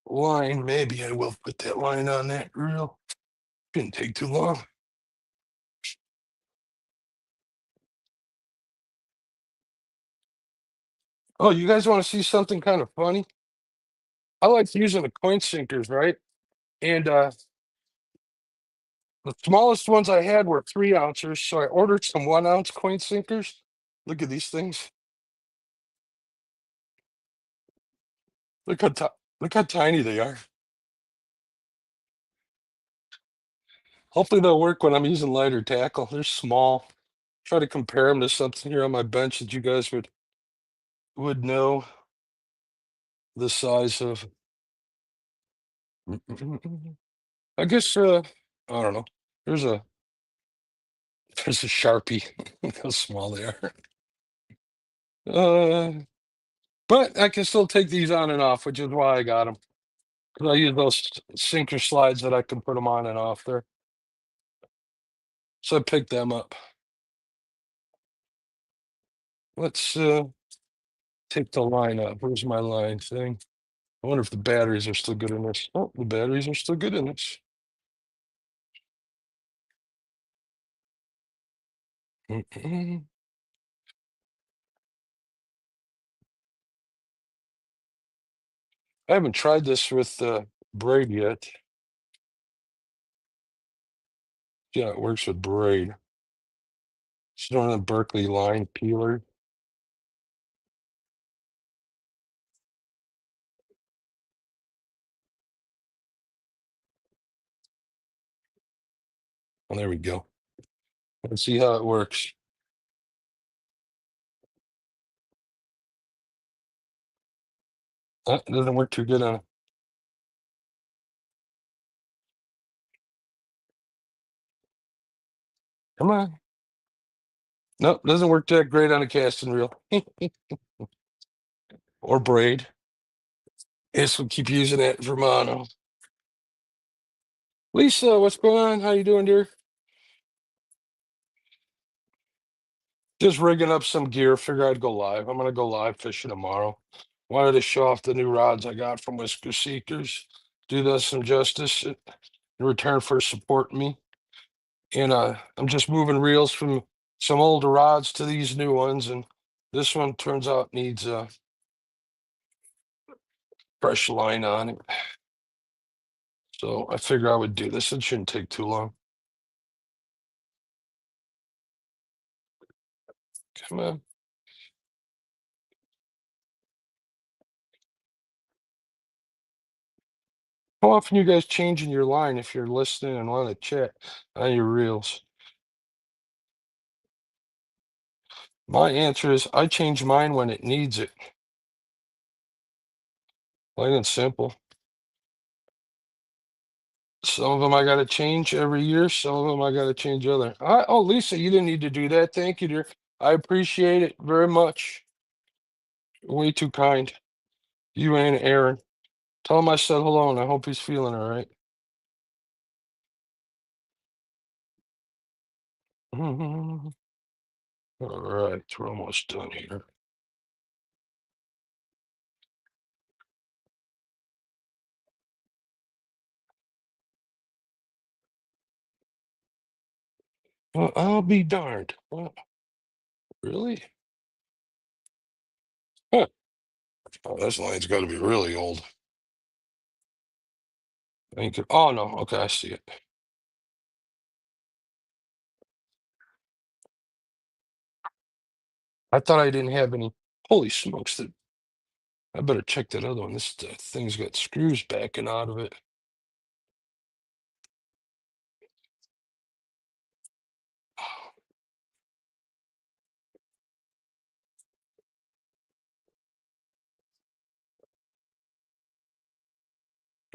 line. Maybe I will put that line on that reel. Shouldn't take too long. Oh, you guys want to see something kind of funny? I like using the coin sinkers, right? And the smallest ones I had were 3 ounces, so I ordered some 1 ounce coin sinkers. Look at these things. Look how tiny they are. Hopefully they'll work when I'm using lighter tackle. They're small. Try to compare them to something here on my bench that you guys would know the size of. I guess I don't know. There's a Sharpie. Look how small they are. But I can still take these on and off, which is why I got them. Because I use those sinker slides that I can put them on and off there. So I picked them up. Let's take the line up. Where's my line thing? I wonder if the batteries are still good in this. Oh, the batteries are still good in this. I haven't tried this with braid yet. Yeah, it works with braid. It's on a Berkeley line peeler. Oh, there we go. Let's see how it works. It doesn't work too good on it. Come on. Nope, doesn't work that great on a casting reel. Or braid. Yes, we'll keep using that for mono. Lisa, what's going on? How you doing, dear? Just rigging up some gear. Figure I'd go live. I'm gonna go live fishing tomorrow. Wanted to show off the new rods I got from Whisker Seekers. Do those some justice in return for supporting me. And I'm just moving reels from some older rods to these new ones, and this one turns out needs a fresh line on it. So I figure I would do this. It shouldn't take too long. Come on. How often you guys changing your line if you're listening and want to chat on your reels? My answer is I change mine when it needs it. Plain and simple. Some of them I got to change every year. Some of them I got to change other. Oh, Lisa, you didn't need to do that. Thank you, dear. I appreciate it very much. Way too kind. You and Aaron. Tell him I said hello, and I hope he's feeling all right. All right, we're almost done here. Well, I'll be darned. Well, really? Huh. Oh, this line's got to be really old. Oh, no. Okay, I see it. I thought I didn't have any. Holy smokes. I better check that other one. This thing's got screws backing out of it.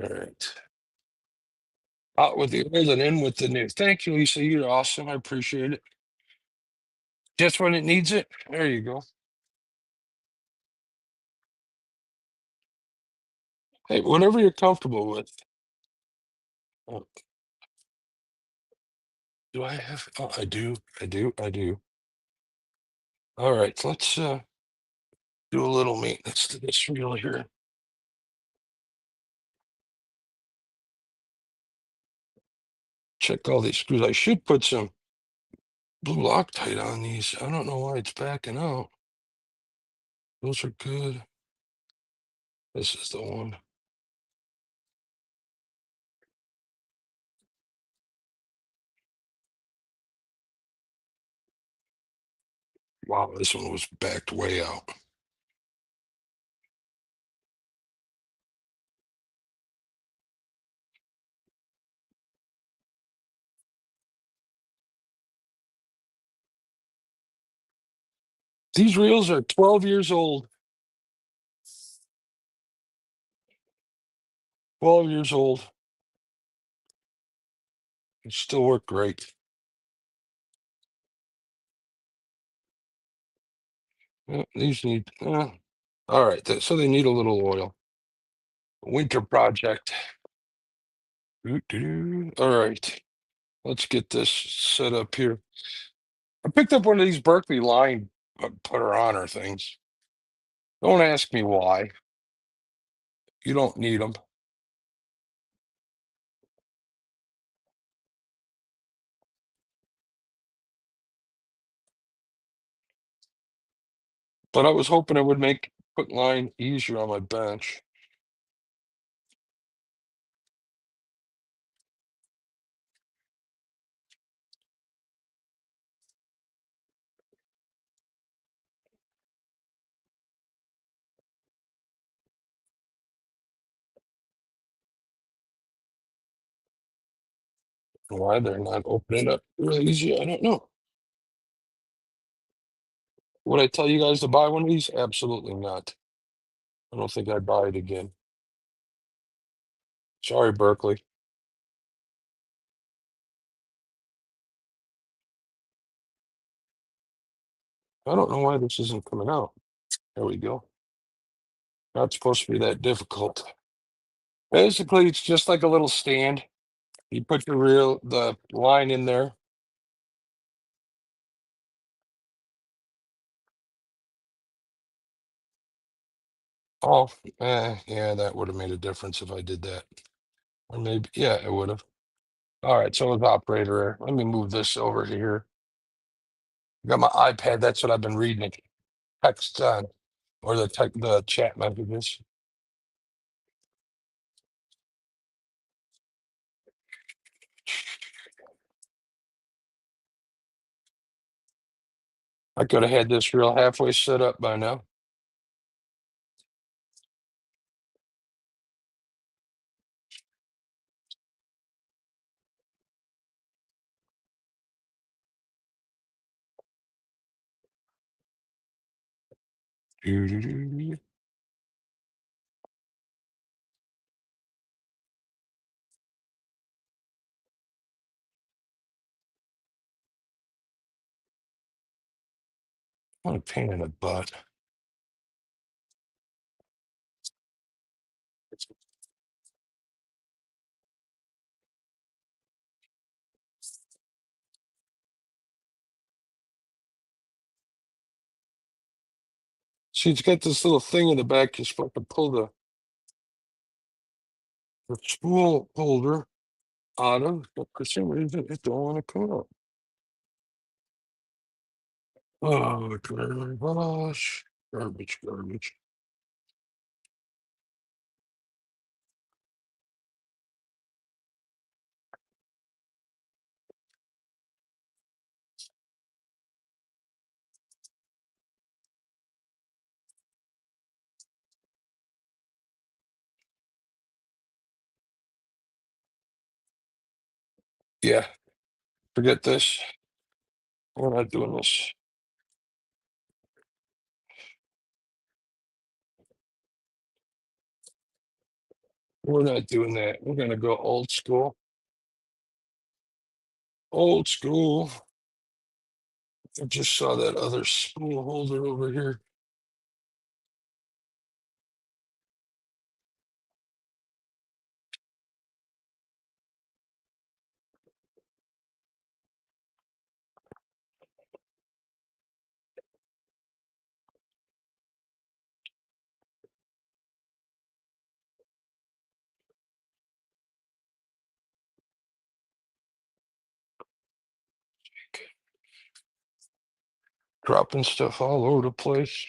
All right. Out with the old and in with the new. Thank you, Lisa. You're awesome. I appreciate it. Just when it needs it. There you go. Hey, whatever you're comfortable with. Oh, do I have? Oh, I do. I do. I do. All right. Let's do a little maintenance to this reel here. Check all these screws. I should put some blue Loctite on these. I don't know why it's backing out. Those are good. This is the one. Wow, this one was backed way out. These reels are 12 years old. 12 years old. They still work great. These need, all right. So they need a little oil. Winter project. All right. Let's get this set up here. I picked up one of these Berkeley line putter honor things. Don't ask me why. You don't need them. But I was hoping it would make put line easier on my bench. Why they're not opening up really easy, I don't know. Would I tell you guys to buy one of these? Absolutely not. I don't think I'd buy it again. Sorry, Berkeley. I don't know why this isn't coming out. There we go. Not supposed to be that difficult. Basically, it's just like a little stand. You put the line in there. Oh, yeah, that would have made a difference if I did that. Or maybe, yeah, it would have. All right, so with operator error, let me move this over here. Got my iPad. That's what I've been reading it. Text on, or the chat messages. I could have had this reel halfway set up by now. Doo-doo-doo. What a pain in the butt. See, it's got this little thing in the back. You're supposed to pull the spool holder out of, but for some reason it don't want to come out. Oh, gosh. Garbage, garbage. Yeah, forget this. We're not doing this. We're not doing that. We're gonna go old school. Old school. I just saw that other spool holder over here. Dropping stuff all over the place.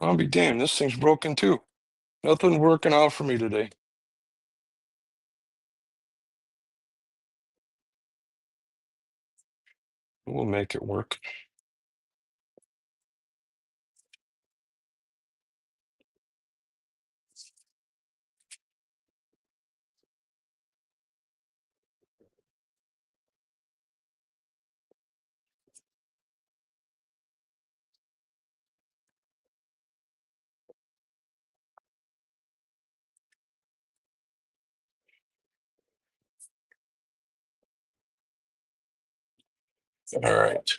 I'll be damned, this thing's broken too. Nothing working out for me today. We'll make it work. All right.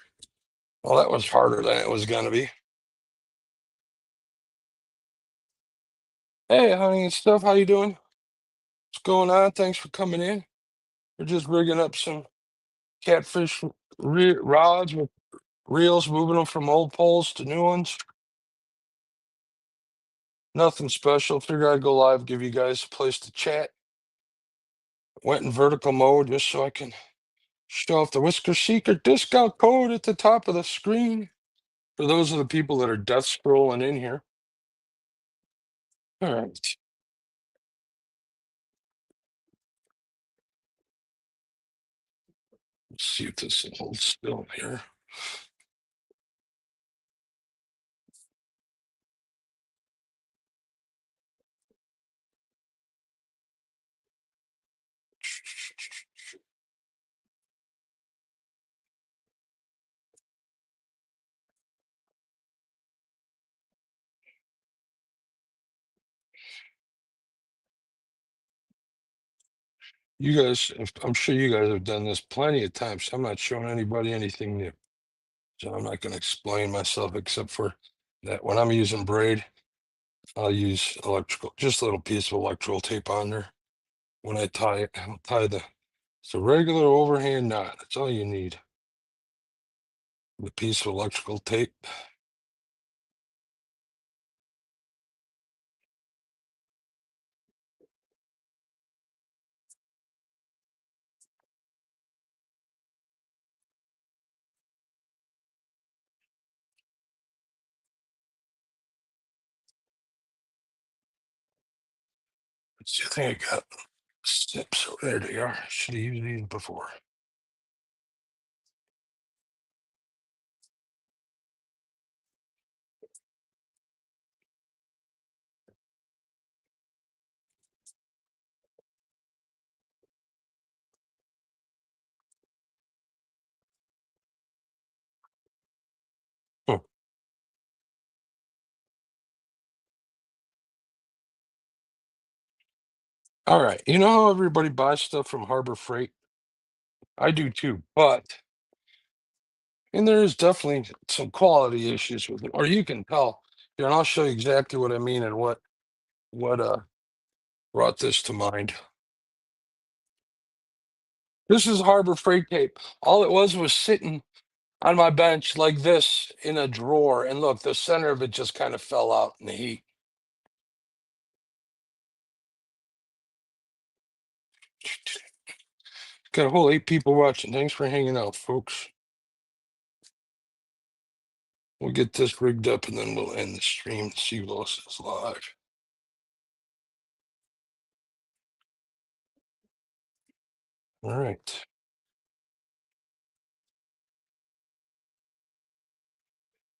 Well, that was harder than it was gonna be. Hey, honey and stuff, how you doing? What's going on? Thanks for coming in. We're just rigging up some catfish rods with reels, moving them from old poles to new ones. Nothing special. Figure I'd go live, give you guys a place to chat. Went in vertical mode just so I can show off the Whisker secret discount code at the top of the screen for those of the people that are death scrolling in here. All right. Let's see if this will hold still here. You guys, I'm sure you guys have done this plenty of times. I'm not showing anybody anything new. So I'm not going to explain myself except for that when I'm using braid, I'll use electrical, just a little piece of electrical tape on there. When I tie it, I'll tie it's a regular overhand knot. That's all you need. The piece of electrical tape. Let's see, I think I got snips. Oh, there they are. Should have used these before. Hmm. All right. You know how everybody buys stuff from Harbor Freight? I do too, and there is definitely some quality issues with it, or you can tell. Here, and I'll show you exactly what I mean and what brought this to mind. This is Harbor Freight tape. All it was sitting on my bench like this in a drawer, and look, the center of it just kind of fell out in the heat. Got a whole 8 people watching. Thanks for hanging out, folks. We'll get this rigged up and then we'll end the stream. See who else is live. All right.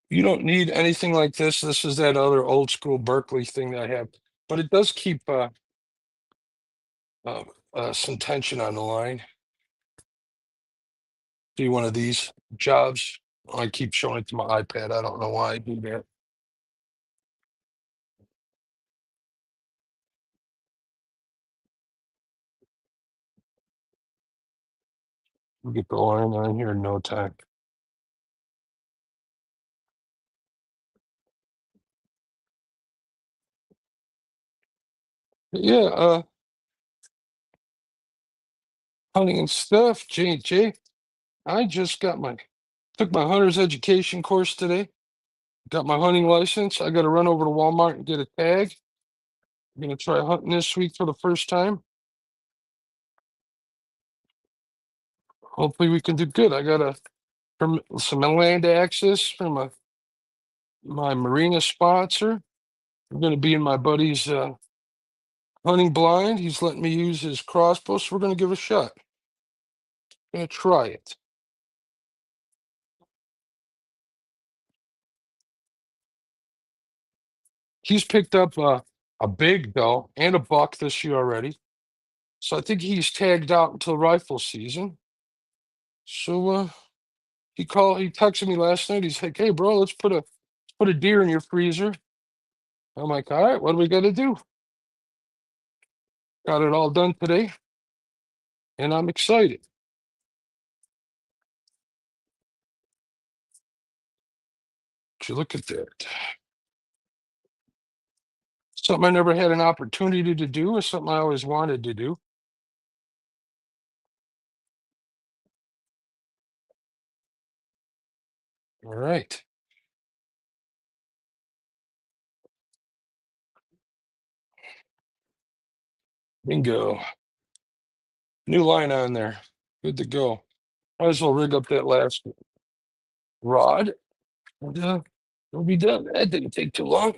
You don't need anything like this. This is that other old school Berkeley thing that I have, but it does keep some tension on the line. See one of these jobs. I keep showing it to my iPad. I don't know why I do that. We'll get the line on here in no time. But yeah, hunting and stuff. J. I just took my hunter's education course today. Got my hunting license. I got to run over to Walmart and get a tag. I'm gonna try hunting this week for the first time. Hopefully we can do good. I got some land access from my marina sponsor. I'm gonna be in my buddy's hunting blind. He's letting me use his crossbow, so we're gonna give it a shot. Gonna try it. He's picked up a big doe and a buck this year already. So I think he's tagged out until rifle season. So he texted me last night. He's like, "Hey bro, let's put a deer in your freezer." I'm like, "All right, what do we gotta do?" Got it all done today, and I'm excited. Would you look at that? Something I never had an opportunity to do, or something I always wanted to do. All right. Bingo. New line on there. Good to go. Might as well rig up that last rod. And we'll be done. That didn't take too long.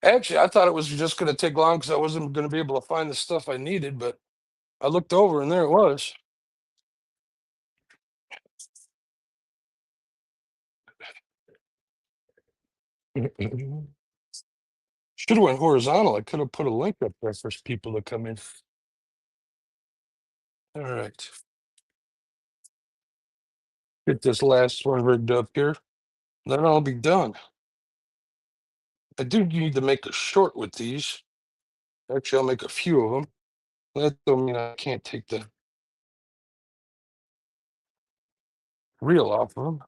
Actually, I thought it was just going to take long because I wasn't going to be able to find the stuff I needed, but I looked over and there it was. Should have went horizontal. I could have put a link up there for people to come in. All right. Get this last one rigged up here. Then I'll be done. I do need to make a short with these. Actually, I'll make a few of them. That don't mean I can't take the reel off of them.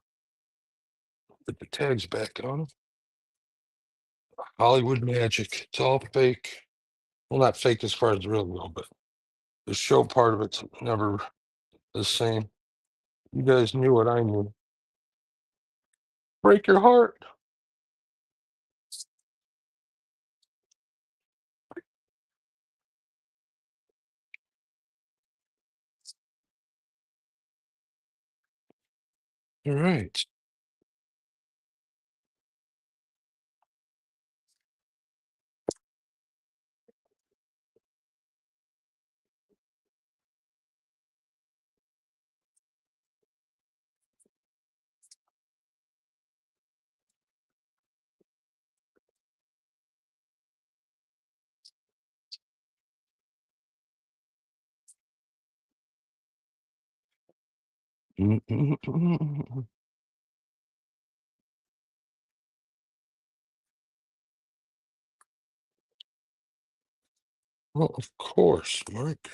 Put the tags back on them. Hollywood magic. It's all fake. Well, not fake as far as the real go, but the show part of it's never the same. You guys knew what I knew. Break your heart. All right. Well, of course, Mark.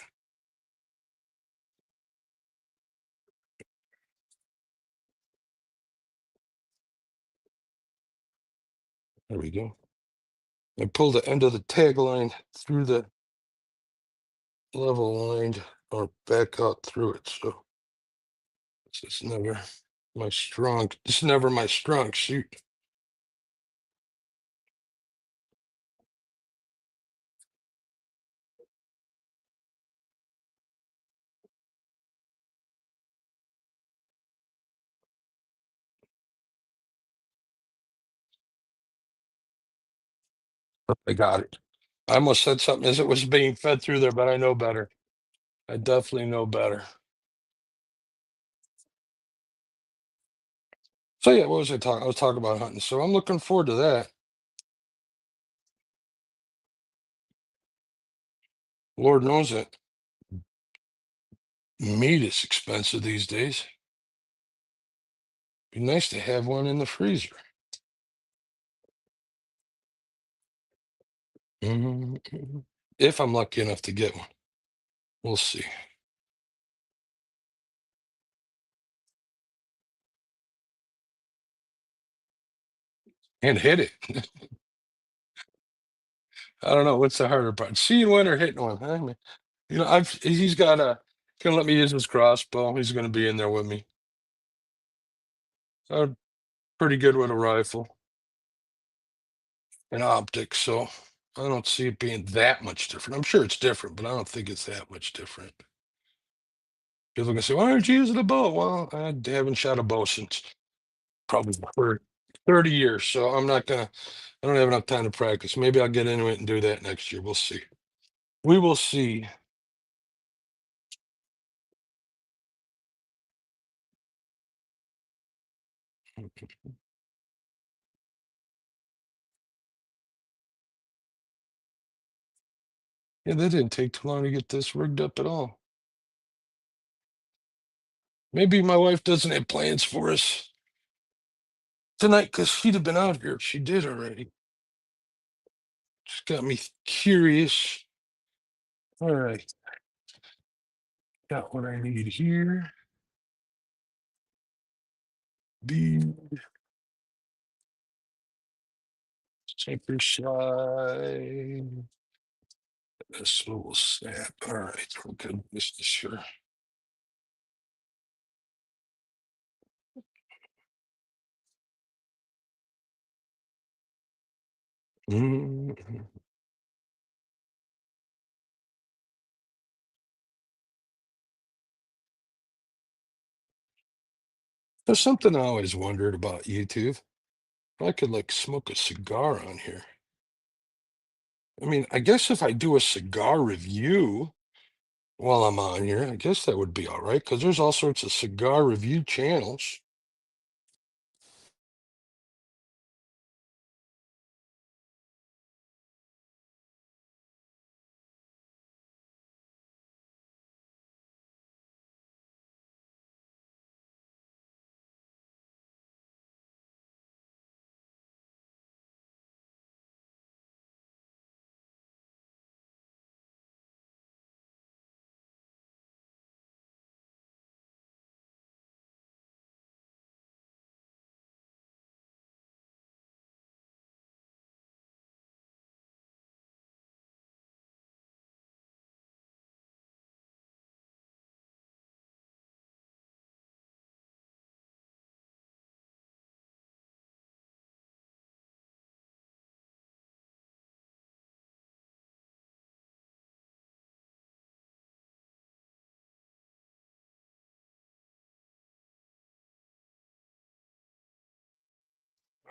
There we go. I pulled the end of the tag line through the level line or back out through it. So this is never my strong. This is never my strong suit. I got it. I almost said something as it was being fed through there, but I know better. I definitely know better. So yeah, what was I talking? I was talking about hunting. So I'm looking forward to that. Lord knows that meat is expensive these days. Be nice to have one in the freezer. Mhm. If I'm lucky enough to get one, we'll see. And hit it. I don't know what's the harder part, seeing one or hitting one. I mean, he's got a gonna let me use his crossbow. He's gonna be in there with me. I'm pretty good with a rifle and optics, so I don't see it being that much different. I'm sure it's different, but I don't think it's that much different. People can say, "Why aren't you using a bow?" Well, I haven't shot a bow since probably for 30 years, so I'm not gonna. I don't have enough time to practice. Maybe I'll get into it and do that next year. We'll see. We will see. Yeah, that didn't take too long to get this rigged up at all. Maybe my wife doesn't have plans for us tonight because she'd have been out here if she did already. Just got me curious. All right, got what I need here. Bead, sinker slide, a swivel snap. All right, we're good. This is sure. Mhm. There's something I always wondered about YouTube. If I could like smoke a cigar on here. I mean, I guess if I do a cigar review while I'm on here, I guess that would be all right because there's all sorts of cigar review channels.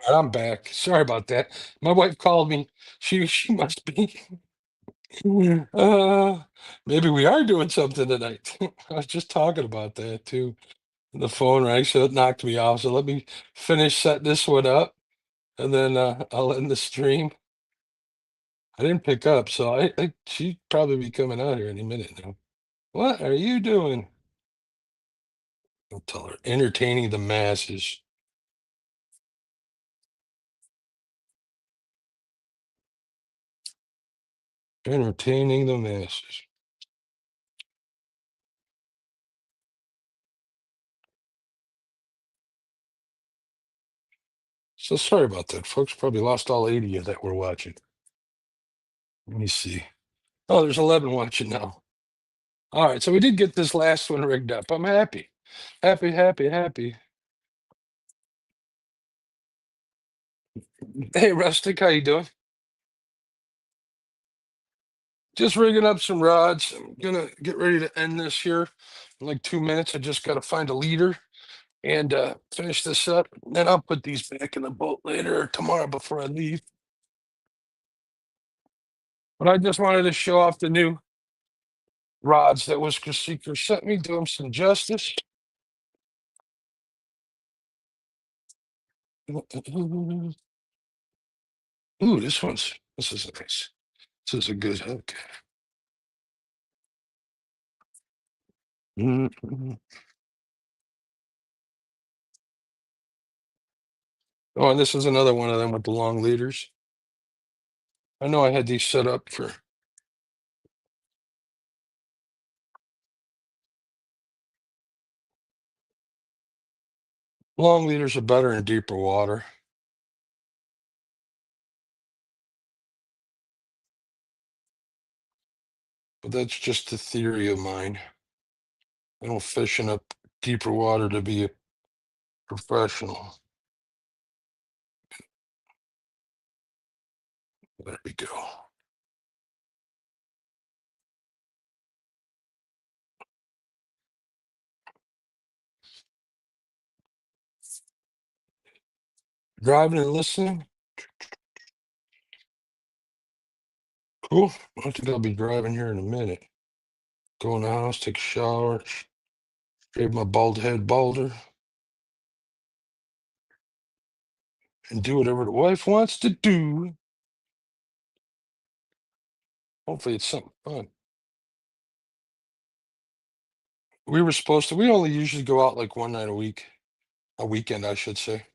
All right, I'm back. Sorry about that. My wife called me. She must be. Uh, maybe we are doing something tonight. I was just talking about that too. The phone rang, so it knocked me off. So let me finish setting this one up, and then I'll end the stream. I didn't pick up, so she'd probably be coming out here any minute now. What are you doing? I'll tell her. Entertaining the masses. Entertaining the masses. So sorry about that, folks. Probably lost all 80 of that were watching. Let me see. Oh, there's 11 watching now. All right, so we did get this last one rigged up. I'm happy. Happy, happy, happy. Hey, Rustic, how you doing? Just rigging up some rods. I'm gonna get ready to end this here in like 2 minutes. I just gotta find a leader and finish this up. Then I'll put these back in the boat later or tomorrow before I leave. But I just wanted to show off the new rods that Whisker Seeker sent me. Do them some justice. Ooh, this is nice. This is a good hook. Mhm. Oh, and this is another one of them with the long leaders. I know I had these set up for long leaders are better in deeper water. But that's just a theory of mine. I don't fish in up deeper water to be a professional. There we go. Driving and listening. Cool. I think I'll be driving here in a minute. Go in the house, take a shower, shave my bald head balder, and do whatever the wife wants to do. Hopefully it's something fun. We were supposed to, we only usually go out like one night a weekend, I should say.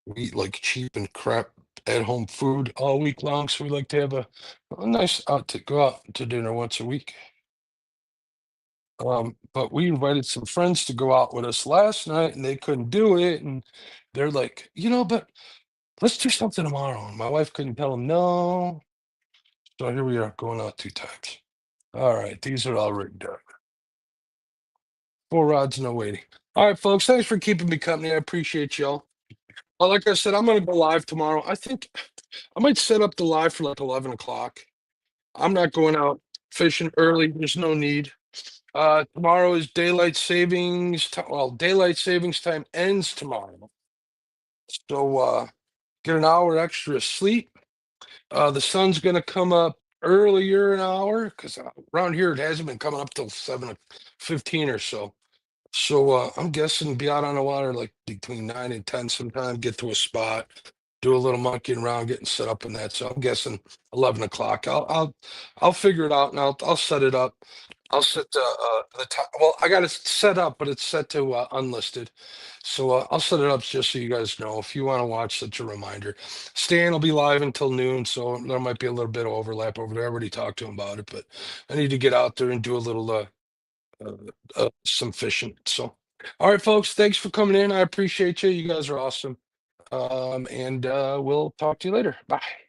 We eat like cheap and crap at home food all week long. So we like to have a nice go out to dinner once a week. But we invited some friends to go out with us last night and they couldn't do it. And they're like, but let's do something tomorrow. And my wife couldn't tell them no. So here we are going out 2 times. All right. These are all rigged up. 4 rods, no waiting. All right, folks. Thanks for keeping me company. I appreciate y'all. Well, like I said, I'm going to go live tomorrow. I think I might set up the live for like 11 o'clock. I'm not going out fishing early. There's no need. Tomorrow is daylight savings time. Well, daylight savings time ends tomorrow. So get an hour extra sleep. The sun's gonna come up earlier an hour because around here it hasn't been coming up till 7:15 or so. So I'm guessing be out on the water like between 9 and 10 sometime, get to a spot, do a little monkeying around, getting set up in that. So I'm guessing 11 o'clock. I'll figure it out and I'll set it up. I'll set the time. Well, I got it set up, but it's set to unlisted. So I'll set it up just so you guys know. If you want to watch, such a reminder. Stan will be live until noon, so there might be a little bit of overlap over there. I already talked to him about it, but I need to get out there and do a little some fishing. So, all right, folks, thanks for coming in. I appreciate you. You guys are awesome. And we'll talk to you later. Bye.